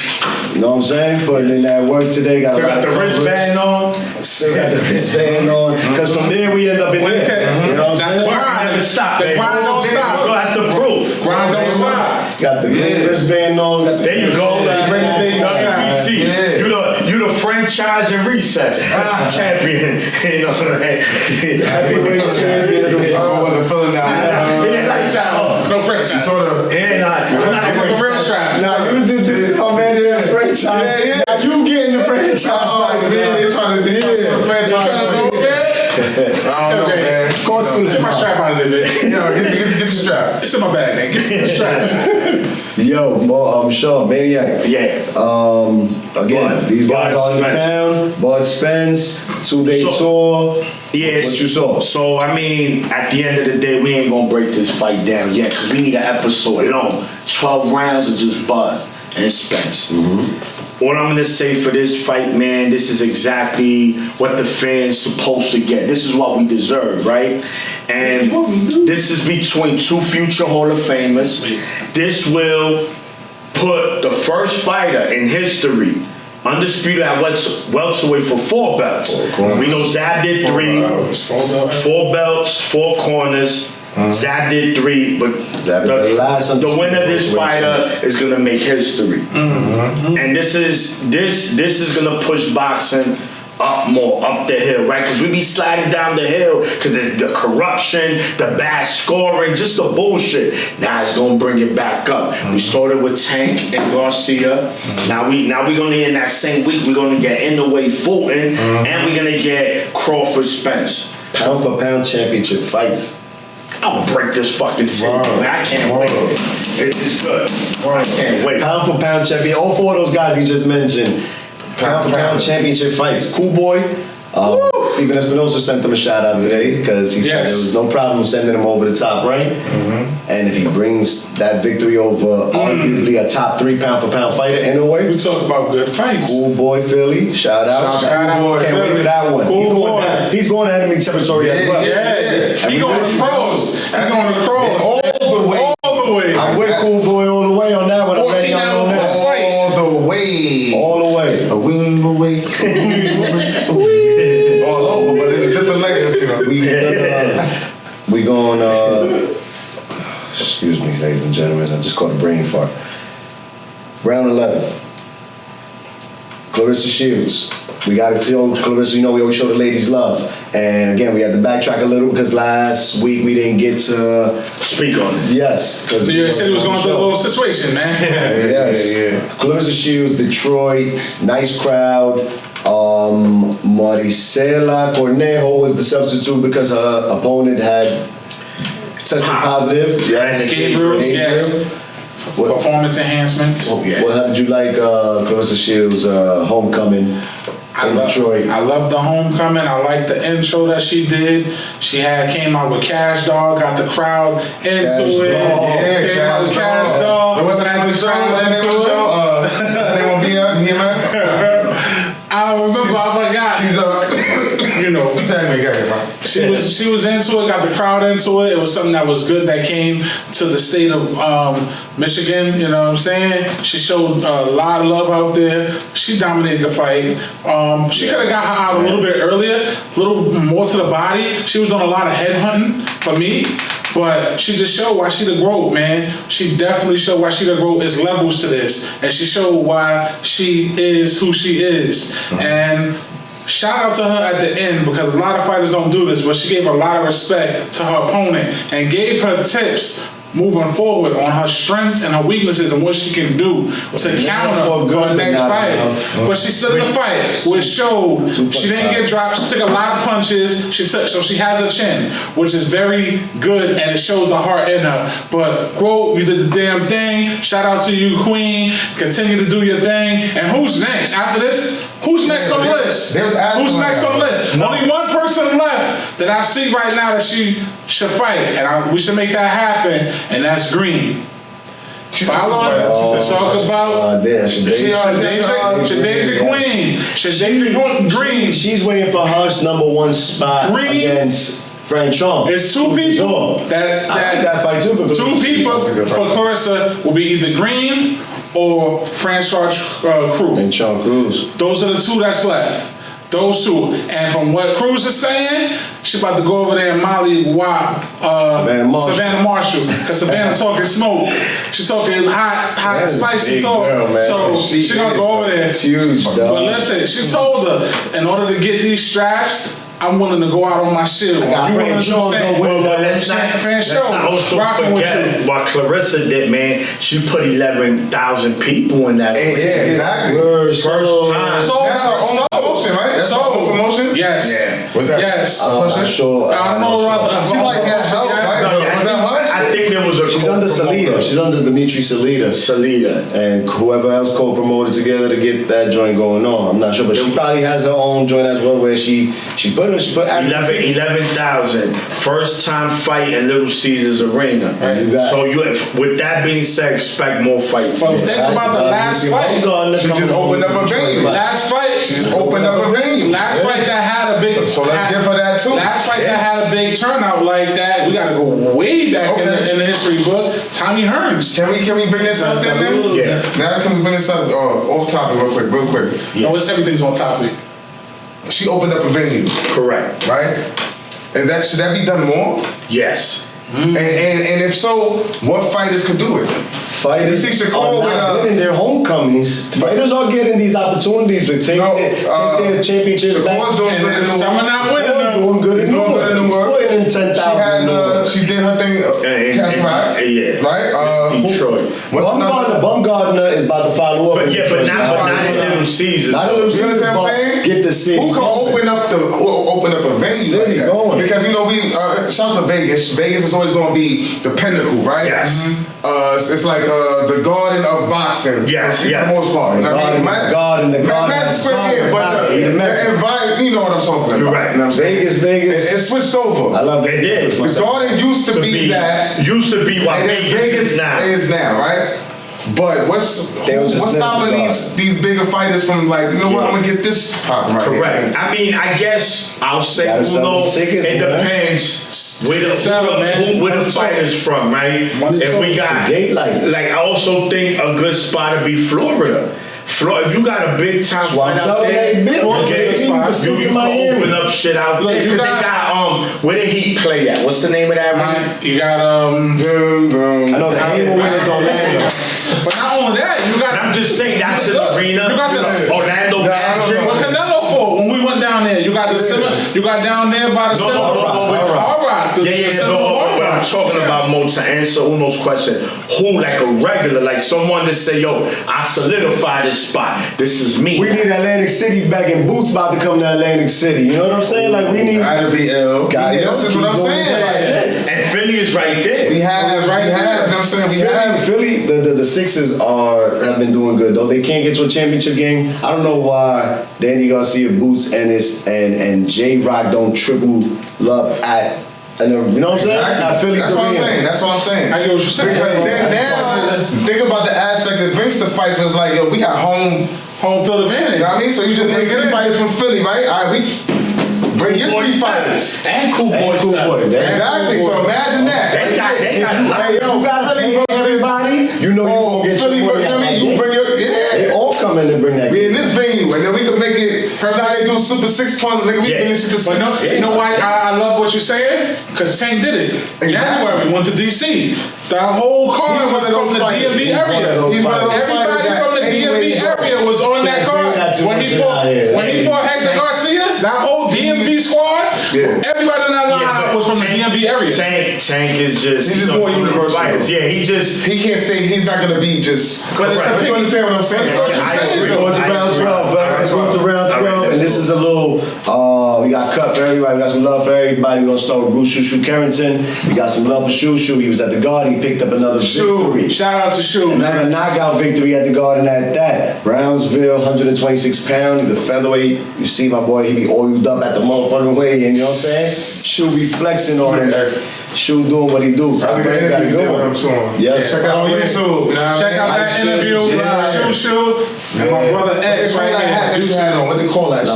You know what I'm saying? Putting in that work today. Got the wristband on. Still got the wristband on. Because from there we end up in there. You know that's the grind. Never stop. The grind don't stop. That's the proof. Grind don't stop. Got the wristband on. There you go. WBC. You the franchise and recess champion. You know what I mean? Heavyweight champion. I wasn't feeling that. No franchise. Sort of. I'm not the real straps. Nah, you was just this my man in the franchise. Now you getting the franchise. Man, they trying to do the franchise. I don't know, man. Get my strap out of there, man. Get your strap. It's in my bag, man. Get the strap. Yo, Shaw, Maniac. Yeah. Again, these guys are in the town. Bud Spence, 2-day tour. Yes. What you saw? So, I mean, at the end of the day, we ain't gonna break this fight down yet because we need an episode on 12 rounds of just Bud and Spence. What I'm gonna say for this fight, man, this is exactly what the fans supposed to get. This is what we deserve, right? And this is between two future Hall of Famers. This will put the first fighter in history undisputed at welterweight for 4 belts. We know Zab did 3, 4 belts, 4 corners. Zab did 3, but the winner of this fighter is gonna make history. And this is gonna push boxing up more, up the hill, right? Because we be sliding down the hill because the corruption, the bad scoring, just the bullshit. Now it's gonna bring it back up. We saw it with Tank and Garcia. Now we gonna in that same week we're gonna get Inoue Fulton, and we're gonna get Crawford Spence. Pound for pound championship fights. I'll break this fucking table, man. I can't wait. It's good. I can't wait. Pound for pound champion. All 4 of those guys he just mentioned. Pound for pound championship fights. Cool boy. Stephen Espinosa sent them a shout out today because he said there was no problem sending him over the top rank. And if he brings that victory over arguably a top 3 pound for pound fighter in a way. We talk about good fights. Cool boy Philly. Shout out. Can't wait for that one. He's going to enemy territory as well. He going across. He going across. All the way. I'm with Cool Boy all the way on that one. 14 hour plus fight. All the way. All the way. A wing away. All over, but it's different layers, We going excuse me, ladies and gentlemen, I just caught a brain fart. Round 11. Clarissa Shields. We got to show Clarissa, you know, we always show the ladies love. And again, we had to backtrack a little because last week we didn't get to speak on it. Yes. So you said he was going through a little situation, man. Yes. Clarissa Shields, Detroit, nice crowd. Maricela Cornejo was the substitute because her opponent had tested positive. Yes. Gabriel's, yes. Performance enhancement. Oh, yeah. Well, how did you like Clarissa Shields' homecoming in Detroit? I love the homecoming. I like the intro that she did. She came out with Cash Dog, got the crowd into it. Yeah, came out with Cash Dog. What's the name of the show? What's the name of the show? What's the name on BMF? I remember, I forgot. She's you know, she was into it, got the crowd into it. It was something that was good that came to the state of Michigan, you know what I'm saying? She showed a lot of love out there. She dominated the fight. She could have got her out a little bit earlier, a little more to the body. She was doing a lot of head hunting for me. But she just showed why she the GOAT, man. She definitely showed why she the GOAT. There's levels to this. And she showed why she is who she is. And shout out to her at the end because a lot of fighters don't do this, but she gave a lot of respect to her opponent and gave her tips moving forward on her strengths and her weaknesses and what she can do to counter her next fight. But she stood in the fight, which showed she didn't get dropped. She took a lot of punches. So she has a chin, which is very good, and it shows the heart in her. But quote, you did the damn thing. Shout out to you, Queen. Continue to do your thing. And who's next after this? Who's next on the list? Who's next on the list? Only one person left that I see right now that she should fight, and we should make that happen, and that's Green. Follow her. Let's talk about Shadeja Queen. Shadeja Green. She's waiting for her number one spot against Franchon. It's two people that fight too for two people for Clarissa will be either Green or Franchon Cruz. Those are the two that's left. Those two. And from what Cruz is saying, she about to go over there and molly Savannah Marshall. Because Savannah talking smoke. She's talking hot spicy talk. Girl, so she gonna go over there. Huge, but listen, she told her, in order to get these straps, I'm willing to go out on my shield. I got let's not also forget what Clarissa did, man. She put 11,000 people in that. Yeah, exactly. First time. So that's her own promotion, right? That's her own promotion? Yes. Yeah. What's that? Yes. I'm sure. I don't know about that. She's like that help, right? Was that her? I think there was a. She's under Salida. She's under Dimitri Salida. And whoever else co-promoted together to get that joint going on. I'm not sure, but she probably has her own joint as well, where she put 11,000. First time fight in Little Caesars Arena. So with that being said, expect more fights. But think about the last fight. She just opened up a venue. Last fight. She just opened up a venue. Last fight that had a big. So let's give her that too. Last fight that had a big turnout like that. We gotta go way back in the history book. Tommy Hearns. Can we bring this up then? Yeah. Now can we bring this up off topic real quick? No, everything's on topic. She opened up a venue. Correct. Right? Should that be done more? Yes. And if so, what fighters could do it? Fighters are not getting their homecomings. Fighters are getting these opportunities to take their championships back. Doing good in the some are not winning them. Doing good in the world. Putting in 10,000. She did her thing. Right? Detroit. Bumgardner is about to follow up. But not in Little Caesars. Not in Little You Caesars. understand what I'm saying? Get the city. Who can open up a venue City like that? going. Because we shout out to Vegas. Vegas is always going to be the pinnacle, right? Yes. It's like the garden of boxing. Yes. For the most part. Madison Square Garden, but the environment, you know what I'm talking about. You're right. You know what I'm saying? Vegas. It switched over. I love it. It did. The garden used to be that. Used to be what Vegas is now, right? But what's stopping these bigger fighters from like, you know what, I'm gonna get this popping right here. Correct. I mean, I guess I'll say, it depends where the fighter's from, right? If we got, like, I also think a good spot to be Florida. You got a big time fight out there. You can open up shit out there. Because they got where the Heat play at? What's the name of that ring? You got I know the Halo winners Orlando. But not only that, you got just saying that's an arena. You got this Orlando Magic. What Canelo for? When we went down there, you got the cinema. You got down there by the cinema. Hard Rock. But I'm talking about Mo, to answer Uno's question. Who, like a regular, like someone to say, yo, I solidify this spot. This is me. We need Atlantic City back in Boots about to come to Atlantic City. You know what I'm saying? Like we need. Gotta be ill. This is what I'm saying. And Philly is right there. You know what I'm saying? Philly, the Sixers have been doing good though. They can't get to a championship game. I don't know why Danny Garcia, Boots, and J Rock don't triple up at. And you know what I'm saying? Exactly. That's what I'm saying. I get what you're saying. Because then now, think about the aspect that brings the fights. Was like, yo, we got home field advantage. You know what I mean? So you just bring 3 fighters from Philly, right? All right, we bring your 3 fighters. And Cool Boy stuff. Exactly. So imagine that. They got you gotta pay everybody. You know you Philly. You know what I mean? You bring your They all come in to bring that. We in this venue, and then we can make it. Now they do Super 6 tournament. Nigga, we bring this shit to. But you know why I love what you're saying? Because Tank did it. Exactly. January went to DC. The whole card was from the DMV area. Everybody from the DMV area was on that card. When he fought Hector Garcia, that whole DMV squad, everybody in that lineup was from the DMV area. Tank is just he's just more universal. Yeah, he can't stay. He's not gonna be just. But you understand what I'm saying? We're going to round 12. Let's go to round 12, and this is a little. We got cut for everybody. We got some love for everybody. We're gonna start with Bruce Shushu Carrington. We got some love for Shushu. He was at the Garden. He picked up another victory. Shout out to Shushu. Another knockout victory at the Garden at that. Brownsville, 126 pounds. He's a featherweight. You see my boy, he be oiled up at the motherfucking weigh in. You know what I'm saying? Shushu be flexing on him. Shushu doing what he do. That's a good interview. Yes. Check that on YouTube. Check out that interview with Shushu and my brother X right here. What they call that?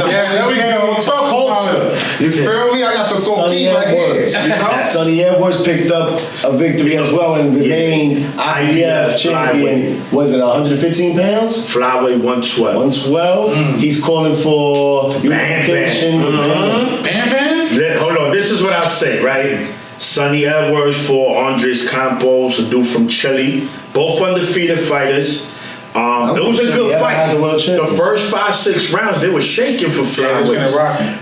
Yeah, there we go. Talk culture. You feel me? I got to go key right here. Sonny Edwards picked up a victory as well and remained IBF champion. Was it 115 pounds? Flyweight 112. 112. He's calling for unification. Bam. Hold on. This is what I say, right? Sonny Edwards for Andres Campos, a dude from Chile. Both undefeated fighters. It was a good fight. The first 5-6 rounds, they were shaking for flyweights.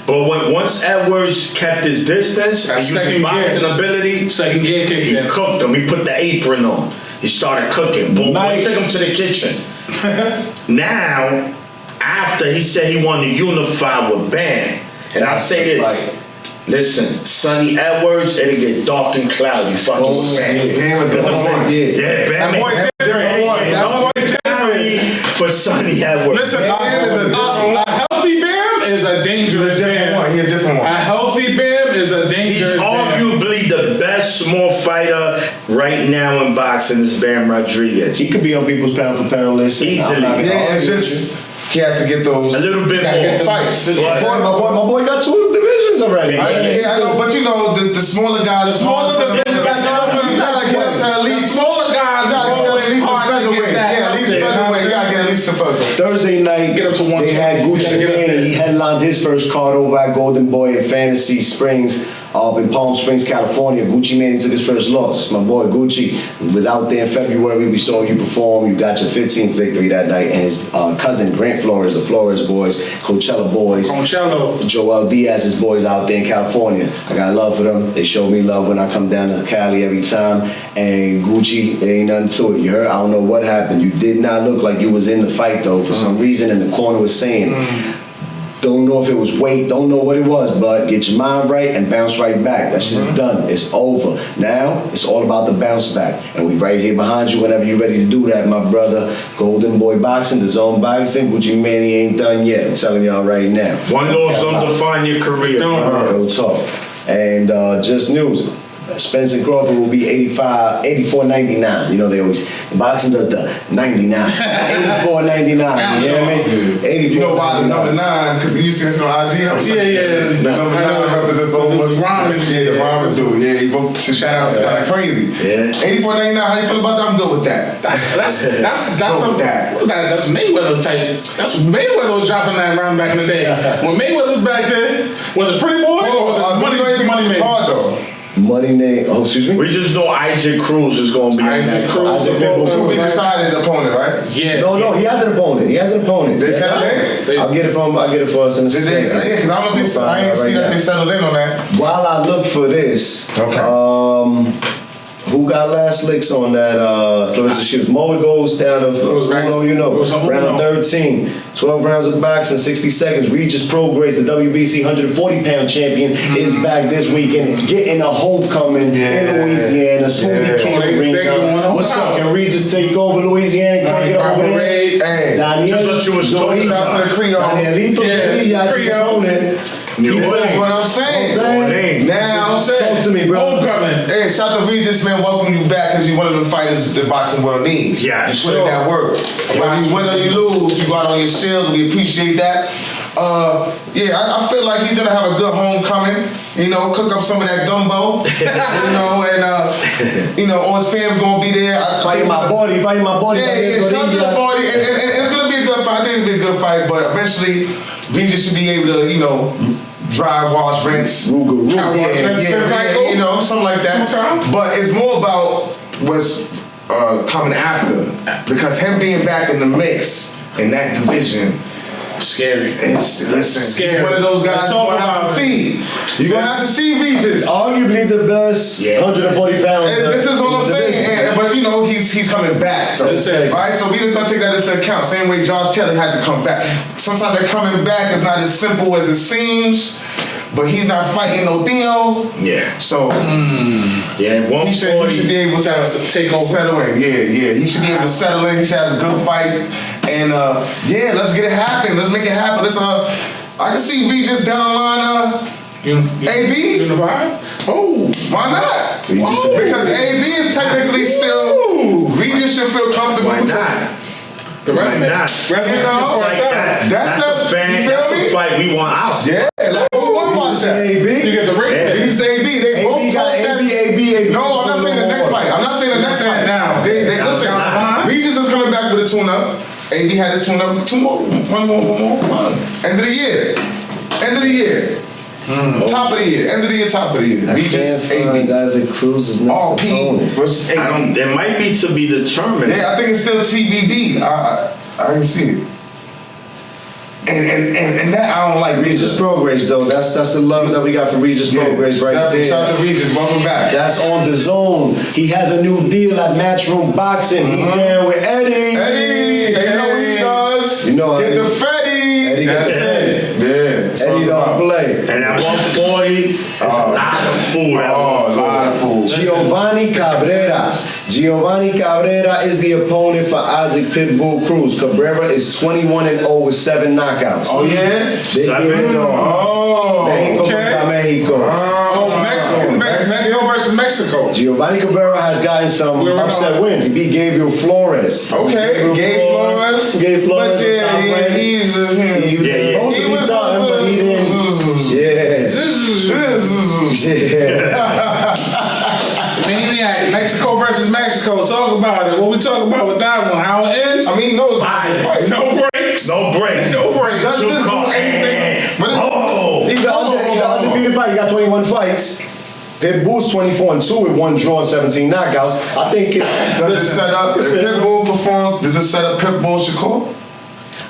But once Edwards kept his distance and used boxing ability, second gear kick, he cooked him. He put the apron on. He started cooking. Boom, he took him to the kitchen. Now, after he said he wanted to unify with Bam, and I say this. Listen, Sonny Edwards, it'll get dark and cloudy. Fucking Bam. Yeah, Bam. For Sonny Edwards. Listen, a healthy Bam is a dangerous Bam. He's a different one. A healthy Bam is a dangerous Bam. He's arguably the best small fighter right now in boxing is Bam Rodriguez. He could be on people's pound for pound list. Easily. Yeah, it's just he has to get those a little bit more fights. My boy got 2 divisions already. I know, but you know the smaller guys, the smaller divisions, you gotta get us at least smaller guys. Thursday night, they had Gucci Mane. He headlined his first card over at Golden Boy in Fantasy Springs, up in Palm Springs, California. Gucci Mane took his first loss. My boy Gucci was out there in February. We saw you perform. You got your 15th victory that night. And his cousin Grant Flores, the Flores boys, Coachella boys, Joel Diaz's boys out there in California. I got love for them. They show me love when I come down to Cali every time. And Gucci, there ain't nothing to it. You heard? I don't know what happened. You did not look like you was in the fight though. For some reason, and the corner was saying. Don't know if it was weight, don't know what it was, but get your mind right and bounce right back. That shit's done. It's over. Now, it's all about the bounce back. And we right here behind you whenever you're ready to do that, my brother. Golden Boy Boxing, the Zone Boxing, Gucci Mane ain't done yet. I'm telling y'all right now. One loss don't define your career. Real talk. And just news. Spence and Crawford will be $84.99. You know they always boxing does the 99. $84.99. You hear me? $84.99. You know why the number 9? Because you see this on IG. The number 9 represents so much. The ramen dude. Yeah, he both shout out to kind of crazy. Yeah. $84.99. How you feel about that? I'm good with that. That's That's Mayweather type. That's Mayweather was dropping that around back in the day. When Mayweather's back there, was it Pretty Boy or was it Money Man? Hard though. Money name. Oh, excuse me. We just know Isaac Cruz is going to be Isaac Cruz. Isaac Pitbull. Who be decided opponent, right? Yeah. No, he has an opponent. They settled in? I'll get it for us in a Did they? second. Yeah, because I don't know if I ain't see that they settled in on that. While I look for this, Okay. who got last licks on that Clarissa Shields? Mo, it goes down to round 13. 12 rounds of boxing, 60 seconds. Regis Prograis, the WBC 140-pound champion, is back this weekend, getting a homecoming in Louisiana. Smoothie King ring. What's up? Can Regis take over Louisiana? Crank it over there. Hey, Just what you was talking shout out to the Creole. Creole. That's what I'm saying. Now, Talk to me, bro. Homecoming. hey, shout out to Regis, man. Welcome you back because you're one of the fighters the boxing world needs. Yes. You put in that work. Whether you win or you lose, you go out on your shield. We appreciate that. I feel like he's gonna have a good homecoming. Cook up some of that gumbo. And all his fans gonna be there. Fighting my body. Yeah, shout out to the body, and it's gonna be a good fight. I think it'll be a good fight, but eventually, Regis should be able to, dry wash, rinse, Ruger. something like that. But it's more about what's coming after, because him being back in the mix in that division. Scary. Listen, scary. He's one of those guys you're gonna have to see. You're gonna have to see Regis. Arguably the best 140 pounds. This is all I'm saying. But he's coming back. Though, right? So we're gonna take that into account. Same way Josh Taylor had to come back. Sometimes that coming back is not as simple as it seems. But he's not fighting no Theo. Yeah. So yeah, he should be able to take over. Settle in. Yeah. He should be able to settle in. He should have a good fight. And let's get it happen. Let's make it happen. Let's I can see Regis down the line. AB? Unified? Oh. Why not? Because AB is technically still. Regis should feel comfortable because. The resume. That's a fight we want out. Yeah, like who watch that? AB. You get the ring. He's AB. They both talk that. AB. No, I'm not saying the next fight. I'm not saying the next fight. Now. They listen. Regis is coming back with a tune-up. AB had his tune-up. One more. End of the year. Top of the year. End of the year. Top of the year. Regis, AB. Isaac Cruz is next opponent. Versus AB. It might be to be determined. Yeah, I think it's still TBD. I can see it. And that I don't like. Regis Prograis though. That's the love that we got for Regis Prograis right there. Shout out to Regis. Welcome back. That's on the zone. He has a new deal at Matchroom Boxing. He's there with Eddie. Eddie, you know what he does? Get the fatty. Eddie got it. Yeah. Eddie don't play. And at 140, it's a lot of food. A lot of food. Giovanni Cabrera is the opponent for Isaac Pitbull Cruz. Cabrera is 21-0 with 7 knockouts. Oh yeah? 7? Mexico. Mexico versus Mexico. Giovanni Cabrera has gotten some upset wins. He beat Gabriel Flores. Okay, Gabe Flores. But he's supposed to be something, but he didn't. Maniac, Mexico versus Mexico. Talk about it. What we talking about with that one? How it ends? I mean, he knows. No breaks. Does this do anything? He's an undefeated fight. He got 21 fights. Pitbull's 24-2 with 1 draw and 17 knockouts. I think does it set up if Pitbull performs? Does it set up Pitbull Shakur?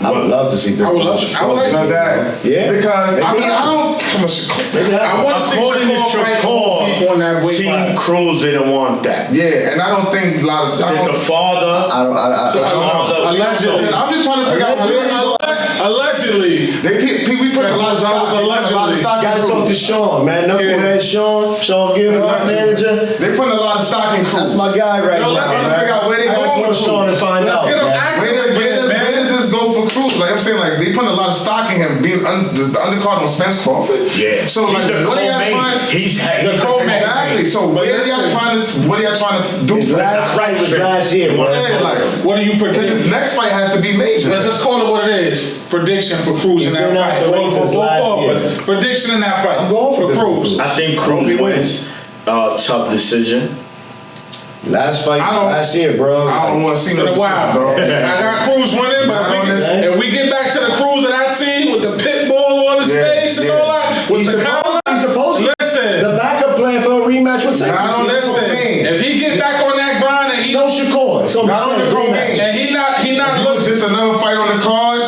I would love to see Pitbull. I would like to see that. Yeah. Because I don't. I want to see According to Shakur, Team Cruz didn't want that. Yeah, and I don't think a lot of. Did the father? Allegedly. I'm just trying to figure out. Allegedly. We put a lot of stock. Gotta talk to Sean, man. Knucklehead Sean Gibbons, my manager. They putting a lot of stock in Cruz. That's my guy right now. Let's figure out where they going with Sean and find out. Where does this go for Cruz? Like I'm saying, like they putting a lot of stock in him being the undercard on Spence Crawford. Yeah. So like, what are y'all trying? He's the co-main. Exactly. So what are y'all trying to do? His last fight was last year. What do you predict? Because his next fight has to be major. Let's just call it what it is. Prediction for Cruz in that fight. Prediction in that fight. I'm going for Cruz. I think Cruz wins. Tough decision. Last fight last year, bro. I don't want to see no wild, bro. I got Cruz winning, but if we get back to the Cruz that I see with the pit bull on his face and all that, with the collar, he's supposed to. Listen. The backup plan for a rematch it's another fight on the card.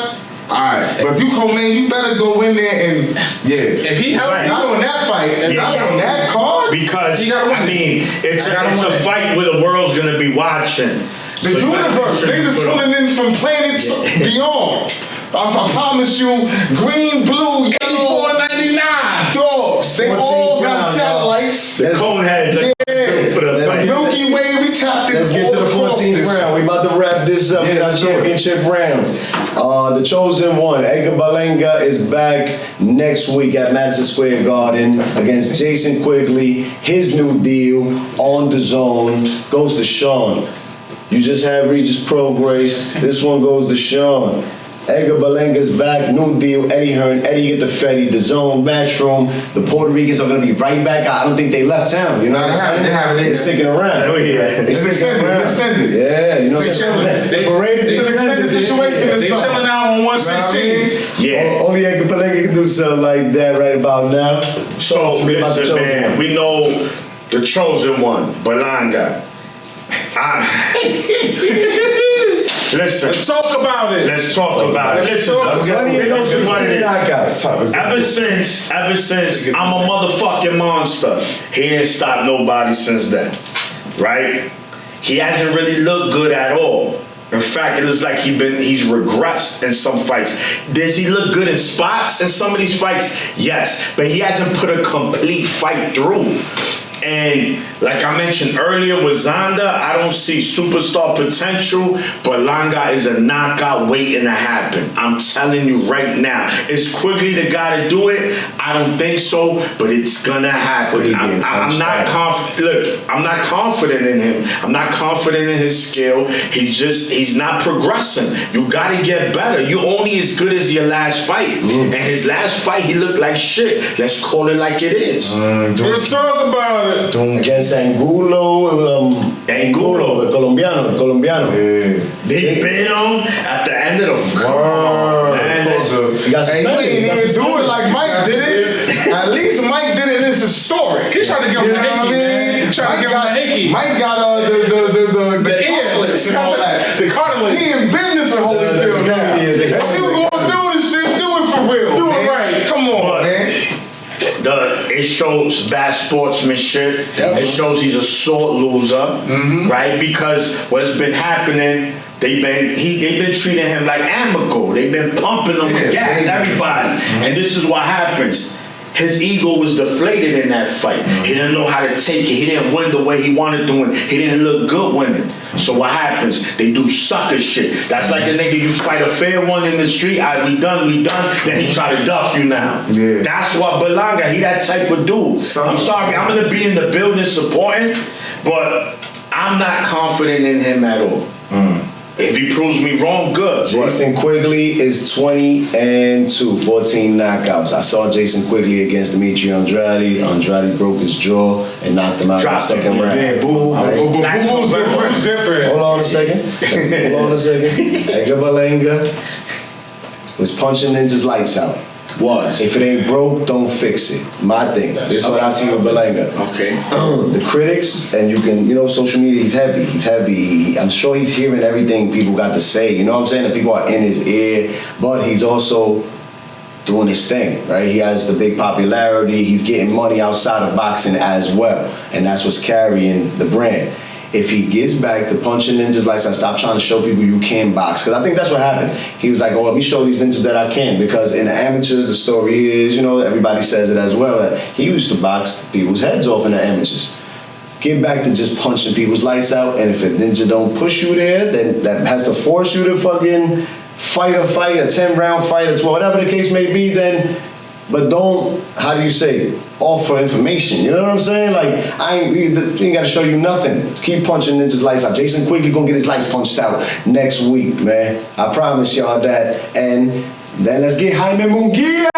Alright, but if you co-main, you better go in there and If he helps, not on that fight, not on that card. Because it's a fight where the world's gonna be watching. The universe, niggas is tuning in from planets beyond. I promise you, green, blue, yellow, $4.99. dogs. They all got satellites. The coneheads for the fight. Milky Way, we tapped in. Let's get to the 14th round. We about to wrap this up with our championship rounds. The chosen one, Edgar Berlanga, is back next week at Madison Square Garden against Jason Quigley. His new deal on the zone goes to Sean. You just had Regis Prograis. This one goes to Sean. Edgar Berlanga's back, new deal, Eddie Hearn, Eddie get the Fetty, the zone, matchroom. The Puerto Ricans are going to be right back. I don't think they left town, you know what I'm saying? They're sticking around. Oh, yeah. It's extended. Yeah, you know what I'm saying? It's an extended situation. They chilling out on 116. Yeah. Only Edgar Berlanga can do something like that right about now. So, listen, man, we know the chosen one, Berlanga. Listen. Let's talk about it. Let's talk about it. Listen, ever since I'm a motherfucking monster, he ain't stopped nobody since then, right? He hasn't really looked good at all. In fact, it looks like he's regressed in some fights. Does he look good in spots in some of these fights? Yes, but he hasn't put a complete fight through. And like I mentioned earlier with Zonda, I don't see superstar potential. Berlanga is a knockout waiting to happen. I'm telling you right now. Is Quigley the guy to do it? I don't think so, but it's gonna happen. I'm not confident. Look, I'm not confident in him. I'm not confident in his skill. He's not progressing. You gotta get better. You're only as good as your last fight. And his last fight, he looked like shit. Let's call it like it is. Let's talk about it. Against Angulo, Colombiano. Yeah. They bit him at the end of the fight. He got Hey, he didn't even do it like Mike did it. At least Mike did it. This is historic. He's trying to give him the hickey, man. Trying to give him the hickey. Mike got the cartilage and all that. The cartilage. He in business with Holyfield now. If you gonna do this shit, do it for real. Do it man. right. Come on, man. It shows bad sportsmanship. It shows he's a sore loser, right? Because what's been happening, they've been treating him like Amico. They've been pumping him with gas, everybody. And this is what happens. His ego was deflated in that fight. He didn't know how to take it. He didn't win the way he wanted to win. He didn't look good winning. So what happens? They do sucker shit. That's like a nigga, you fight a fair one in the street, we done, then he try to duff you now. Yeah. That's what Berlanga, he that type of dude. I'm sorry, I'm gonna be in the building supporting, but I'm not confident in him at all. If he proves me wrong, good. Jason Quigley is 20-2, 14 knockouts. I saw Jason Quigley against Dimitri Andrade. Andrade broke his jaw and knocked him out in the second round. Yeah, boo-boo's different. Hold on a second. Edgar Berlanga was punching ninjas lights out. If it ain't broke, don't fix it. My thing. This is what I see with Berlanga. Okay. The critics, and you can, social media, he's heavy. I'm sure he's hearing everything people got to say. You know what I'm saying? That people are in his ear, but he's also doing his thing, right? He has the big popularity. He's getting money outside of boxing as well, and that's what's carrying the brand. If he gets back to punching ninjas like I stop trying to show people you can box, because I think that's what happened. He was like, oh, let me show these ninjas that I can, because in the amateurs, the story is, everybody says it as well, that he used to box people's heads off in the amateurs. Get back to just punching people's lights out, and if a ninja don't push you there, then that has to force you to fucking fight a 10-round fight, or 12, whatever the case may be, then, but don't, offer information. You know what I'm saying? Like, you ain't got to show you nothing. Keep punching ninjas lights out. Jason Quigley gonna get his lights punched out next week, man. I promise y'all that. And then let's get Jaime Munguia.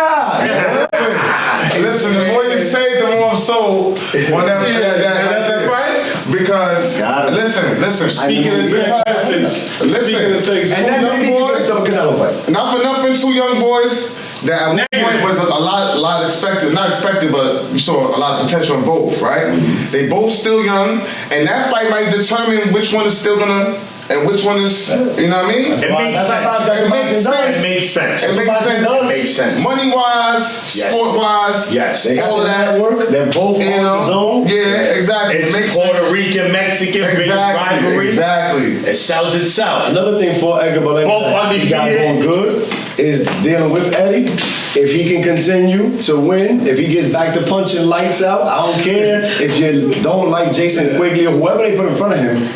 Listen, the more you say, the more I'm sold. Whenever that fight, because listen. Speaking of Texas, and then maybe some Canelo fight. Not for nothing, two young boys. That at one point was a lot expected, not expected, but you saw a lot of potential in both, right? They both still young, and that fight might determine which one is still gonna and which one is, you know what I mean? It makes sense. It makes sense. It makes sense. It makes sense. It makes sense. Money wise, sport wise, yes, they got all of that work. They're both on the zone. Yeah, exactly. It's it makes Puerto sense. Rican, Mexican, big rivalry. Exactly. It sells itself. Another thing for Edgar Berlanga Both that he got undefeated. going good is dealing with Eddie. If he can continue to win, if he gets back to punching lights out, I don't care if you don't like Jason Quigley or whoever they put in front of him.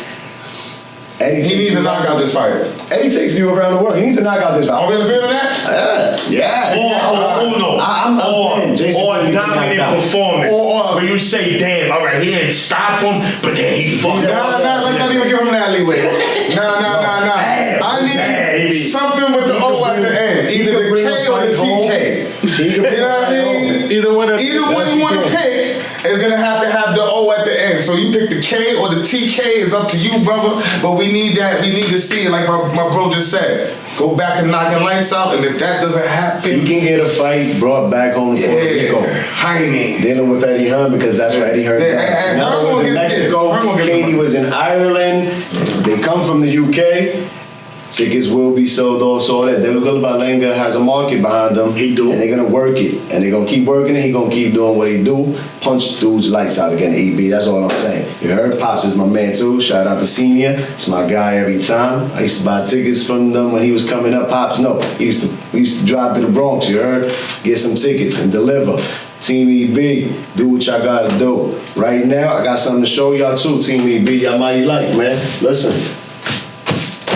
Eddie He needs to knock out this fight. Eddie takes you around the world. He needs to knock out this fight. Are we in agreement on that? Yeah. I'm saying Jason Quigley dominant performance. Or- when you say, damn, all right, he didn't stop him, but then he fucked up. Nah, let's not even give him that leeway. Nah. I need something with the O at the end. Either the K or the TK. You know what I mean? Either one you want to pick is going to have the O at the end. So you pick the K or the TK. It's up to you, brother. But we need that. We need to see it like my bro just said. Go back and knocking lights out. And if that doesn't happen, He can get a fight brought back home to Puerto Rico. Jaime. Dealing with Eddie Hearn because that's what Eddie Hearn does. And Now Hearn was in gonna get Mexico. it. Katie was in Ireland. They come from the UK. Tickets will be sold also. That David Berlanga has a market behind them. He do. And they're gonna work it. And they're gonna keep working it. He gonna keep doing what he do. Punch dudes lights out again, EB. That's all I'm saying. You heard? Pops is my man too. Shout out to Senior. It's my guy every time. I used to buy tickets from them when he was coming up. Pops, no. We used to drive to the Bronx, you heard? Get some tickets and deliver. Team EB, do what y'all gotta do. Right now, I got something to show y'all too, Team EB. Y'all might like, man. Listen.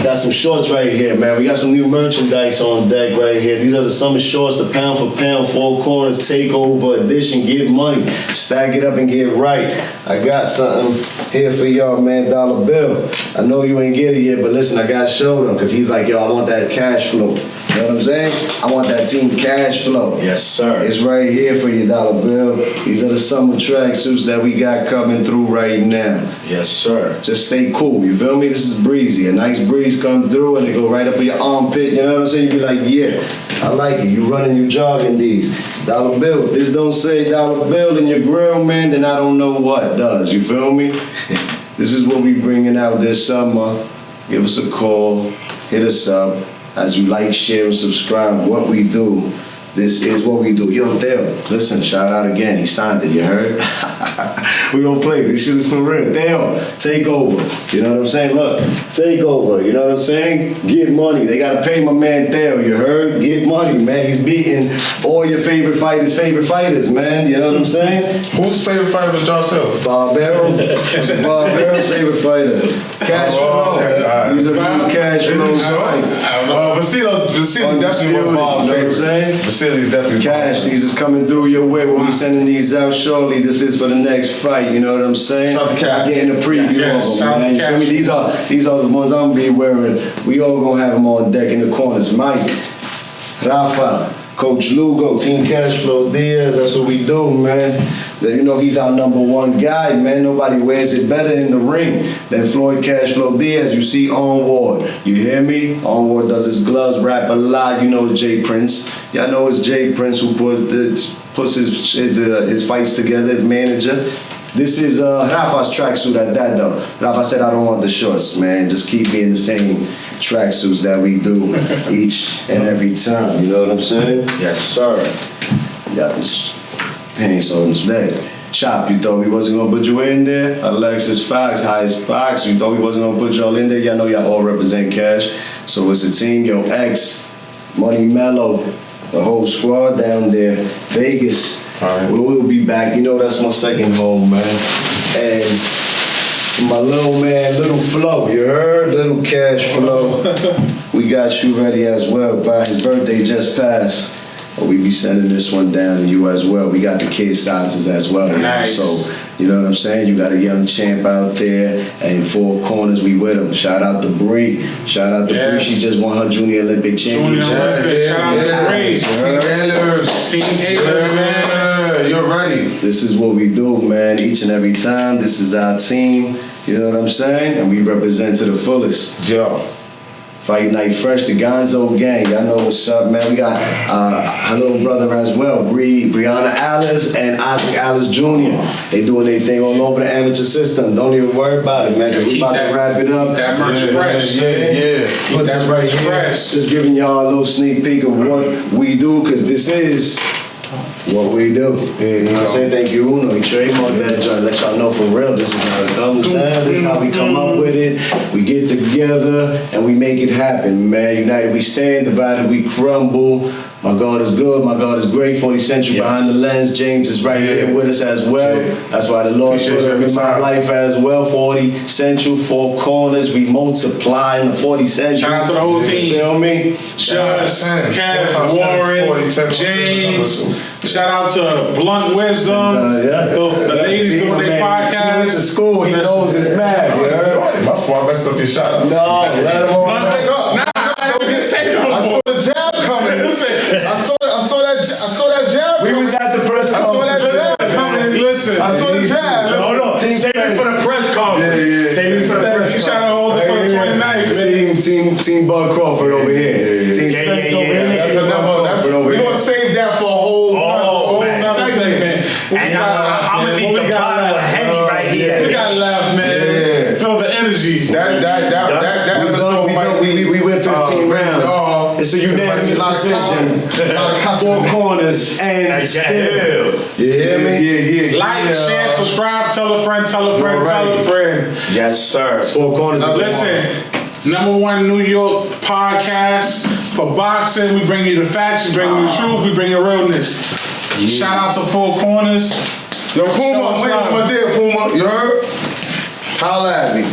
Got some shorts right here, man. We got some new merchandise on deck right here. These are the summer shorts, the pound for pound, four corners, takeover edition. Get money, stack it up and get right. I got something here for y'all, man. Dollar bill. I know you ain't get it yet, but listen, I gotta show them because he's like, yo, I want that cash flow. You know what I'm saying? I want that team cash flow. Yes, sir. It's right here for you, Dollar Bill. These are the summer tracksuits that we got coming through right now. Yes, sir. Just stay cool, you feel me? This is breezy. A nice breeze come through and it go right up in your armpit, you know what I'm saying? You be like, yeah, I like it. You running, you jogging these. Dollar Bill. If this don't say Dollar Bill in your grill, man, then I don't know what does, you feel me? This is what we bringing out this summer. Give us a call, hit us up. As you like, share, and subscribe, what we do, this is what we do. Yo, Theo, listen, shout out again. He signed it, you heard? We don't play. This shit is for real. Theo, take over. You know what I'm saying? Look, take over. You know what I'm saying? Get money. They got to pay my man Theo, you heard? Get money, man. He's beating all your favorite fighters, man. You know what I'm saying? Whose favorite fighter was Josh Taylor? Barbero. Barbero's favorite fighter. Cash flow. He's a new cash flow fight. Vasily definitely was Bob's favorite. You know what I'm saying? Vasily's definitely Cash, these is coming through your way. We'll be sending these out shortly. This is for the next fight, you know what I'm saying? Shout out to Cash. I'm getting a preview Yes, of shout them, out to man. You feel me? Cash. These are the ones I'm gonna be wearing. We all gonna have them on deck in the corners. Mike, Rafa, Coach Lugo, Team Cashflow Diaz, that's what we do, man. You know, he's our number one guy, man. Nobody wears it better in the ring than Floyd Cashflow Diaz. You see Onward. You hear me? Onward does his gloves, rap a lot. You know it's Jay Prince. Y'all know it's Jay Prince who puts his fights together, his manager. This is Rafa's tracksuit at that though. Rafa said, I don't want the shorts, man. Just keep me in the same tracksuits that we do each and every time. You know what I'm saying? Yes, sir. Got this pants on today. Chop, you thought we wasn't gonna put you in there? Alexis Fox, Highest Fox, you thought we wasn't gonna put y'all in there? Y'all know y'all all represent Cash. So it's a team, yo, X, Money Mellow, the whole squad down there, Vegas. Right. We'll be back. You know that's my second home, man. And my little man, Little Flo, you heard? Little Cash Flow. We got you ready as well. By his birthday just passed. We be sending this one down to you as well. We got the kid sizes as well. Nice. So, you know what I'm saying? You got a young champ out there, and four corners, we with him. Shout out to Bree. Shout out to Bree. She just won her Junior Olympic championship. Shout out to Bree. Team Hailers, man. Yeah, you're ready. This is what we do, man, each and every time. This is our team, you know what I'm saying? And we represent to the fullest. Yo. Fight Night Fresh, the Gonzo Gang. Y'all know what's up, man. We got her little brother as well, Brianna Alice and Isaac Alice Jr. They doing their thing all over the amateur system. Don't even worry about it, man. We about to wrap it up. That merch fresh. Keep that merch fresh. Just giving y'all a little sneak peek of what we do, because this is what we do. You know what I'm saying? Thank you, Uno. We trademarked that joint. Let y'all know for real, this is how it comes down. This is how we come up with it. We get together and we make it happen, man. United we stand, divided we crumble. My God is good, my God is great. 40 Century behind the lens. James is right here with us as well. That's why the Lord put him in my life as well. 40 Central, 4 corners. We multiply in the 40 Century. Shout out to the whole team. You feel me? Just, Kev, Warren, James. Shout out to Blunt Wisdom. The ladies doing their podcast. He went to school, he knows his math. You heard? My fault, I messed up your shout out. No, let him on. I saw the jab coming. I saw that jab. We was at the press conference. I saw that jab coming. Listen. I saw the jab. Hold on. Save it for the press conference. Save it for the press conference. Trying to hold it for the 29th. Team Bud Crawford over here. Team Spence over here. We're going to save that for a whole segment. And I'm going to need the bottle of Henny right here. We got to laugh, man. Feel the energy. That episode might be. We went 15 rounds. It's a unanimous decision. 4 corners and still. You hear me? Yeah. Like, share, subscribe, tell a friend, tell a friend, tell a friend. Yes, sir. 4 corners. Listen, #1 New York podcast for boxing. We bring you the facts, we bring you the truth, we bring you realness. Shout out to 4 corners. Yo, Puma, I'm waiting for my deal, Puma. You heard? Holla at me.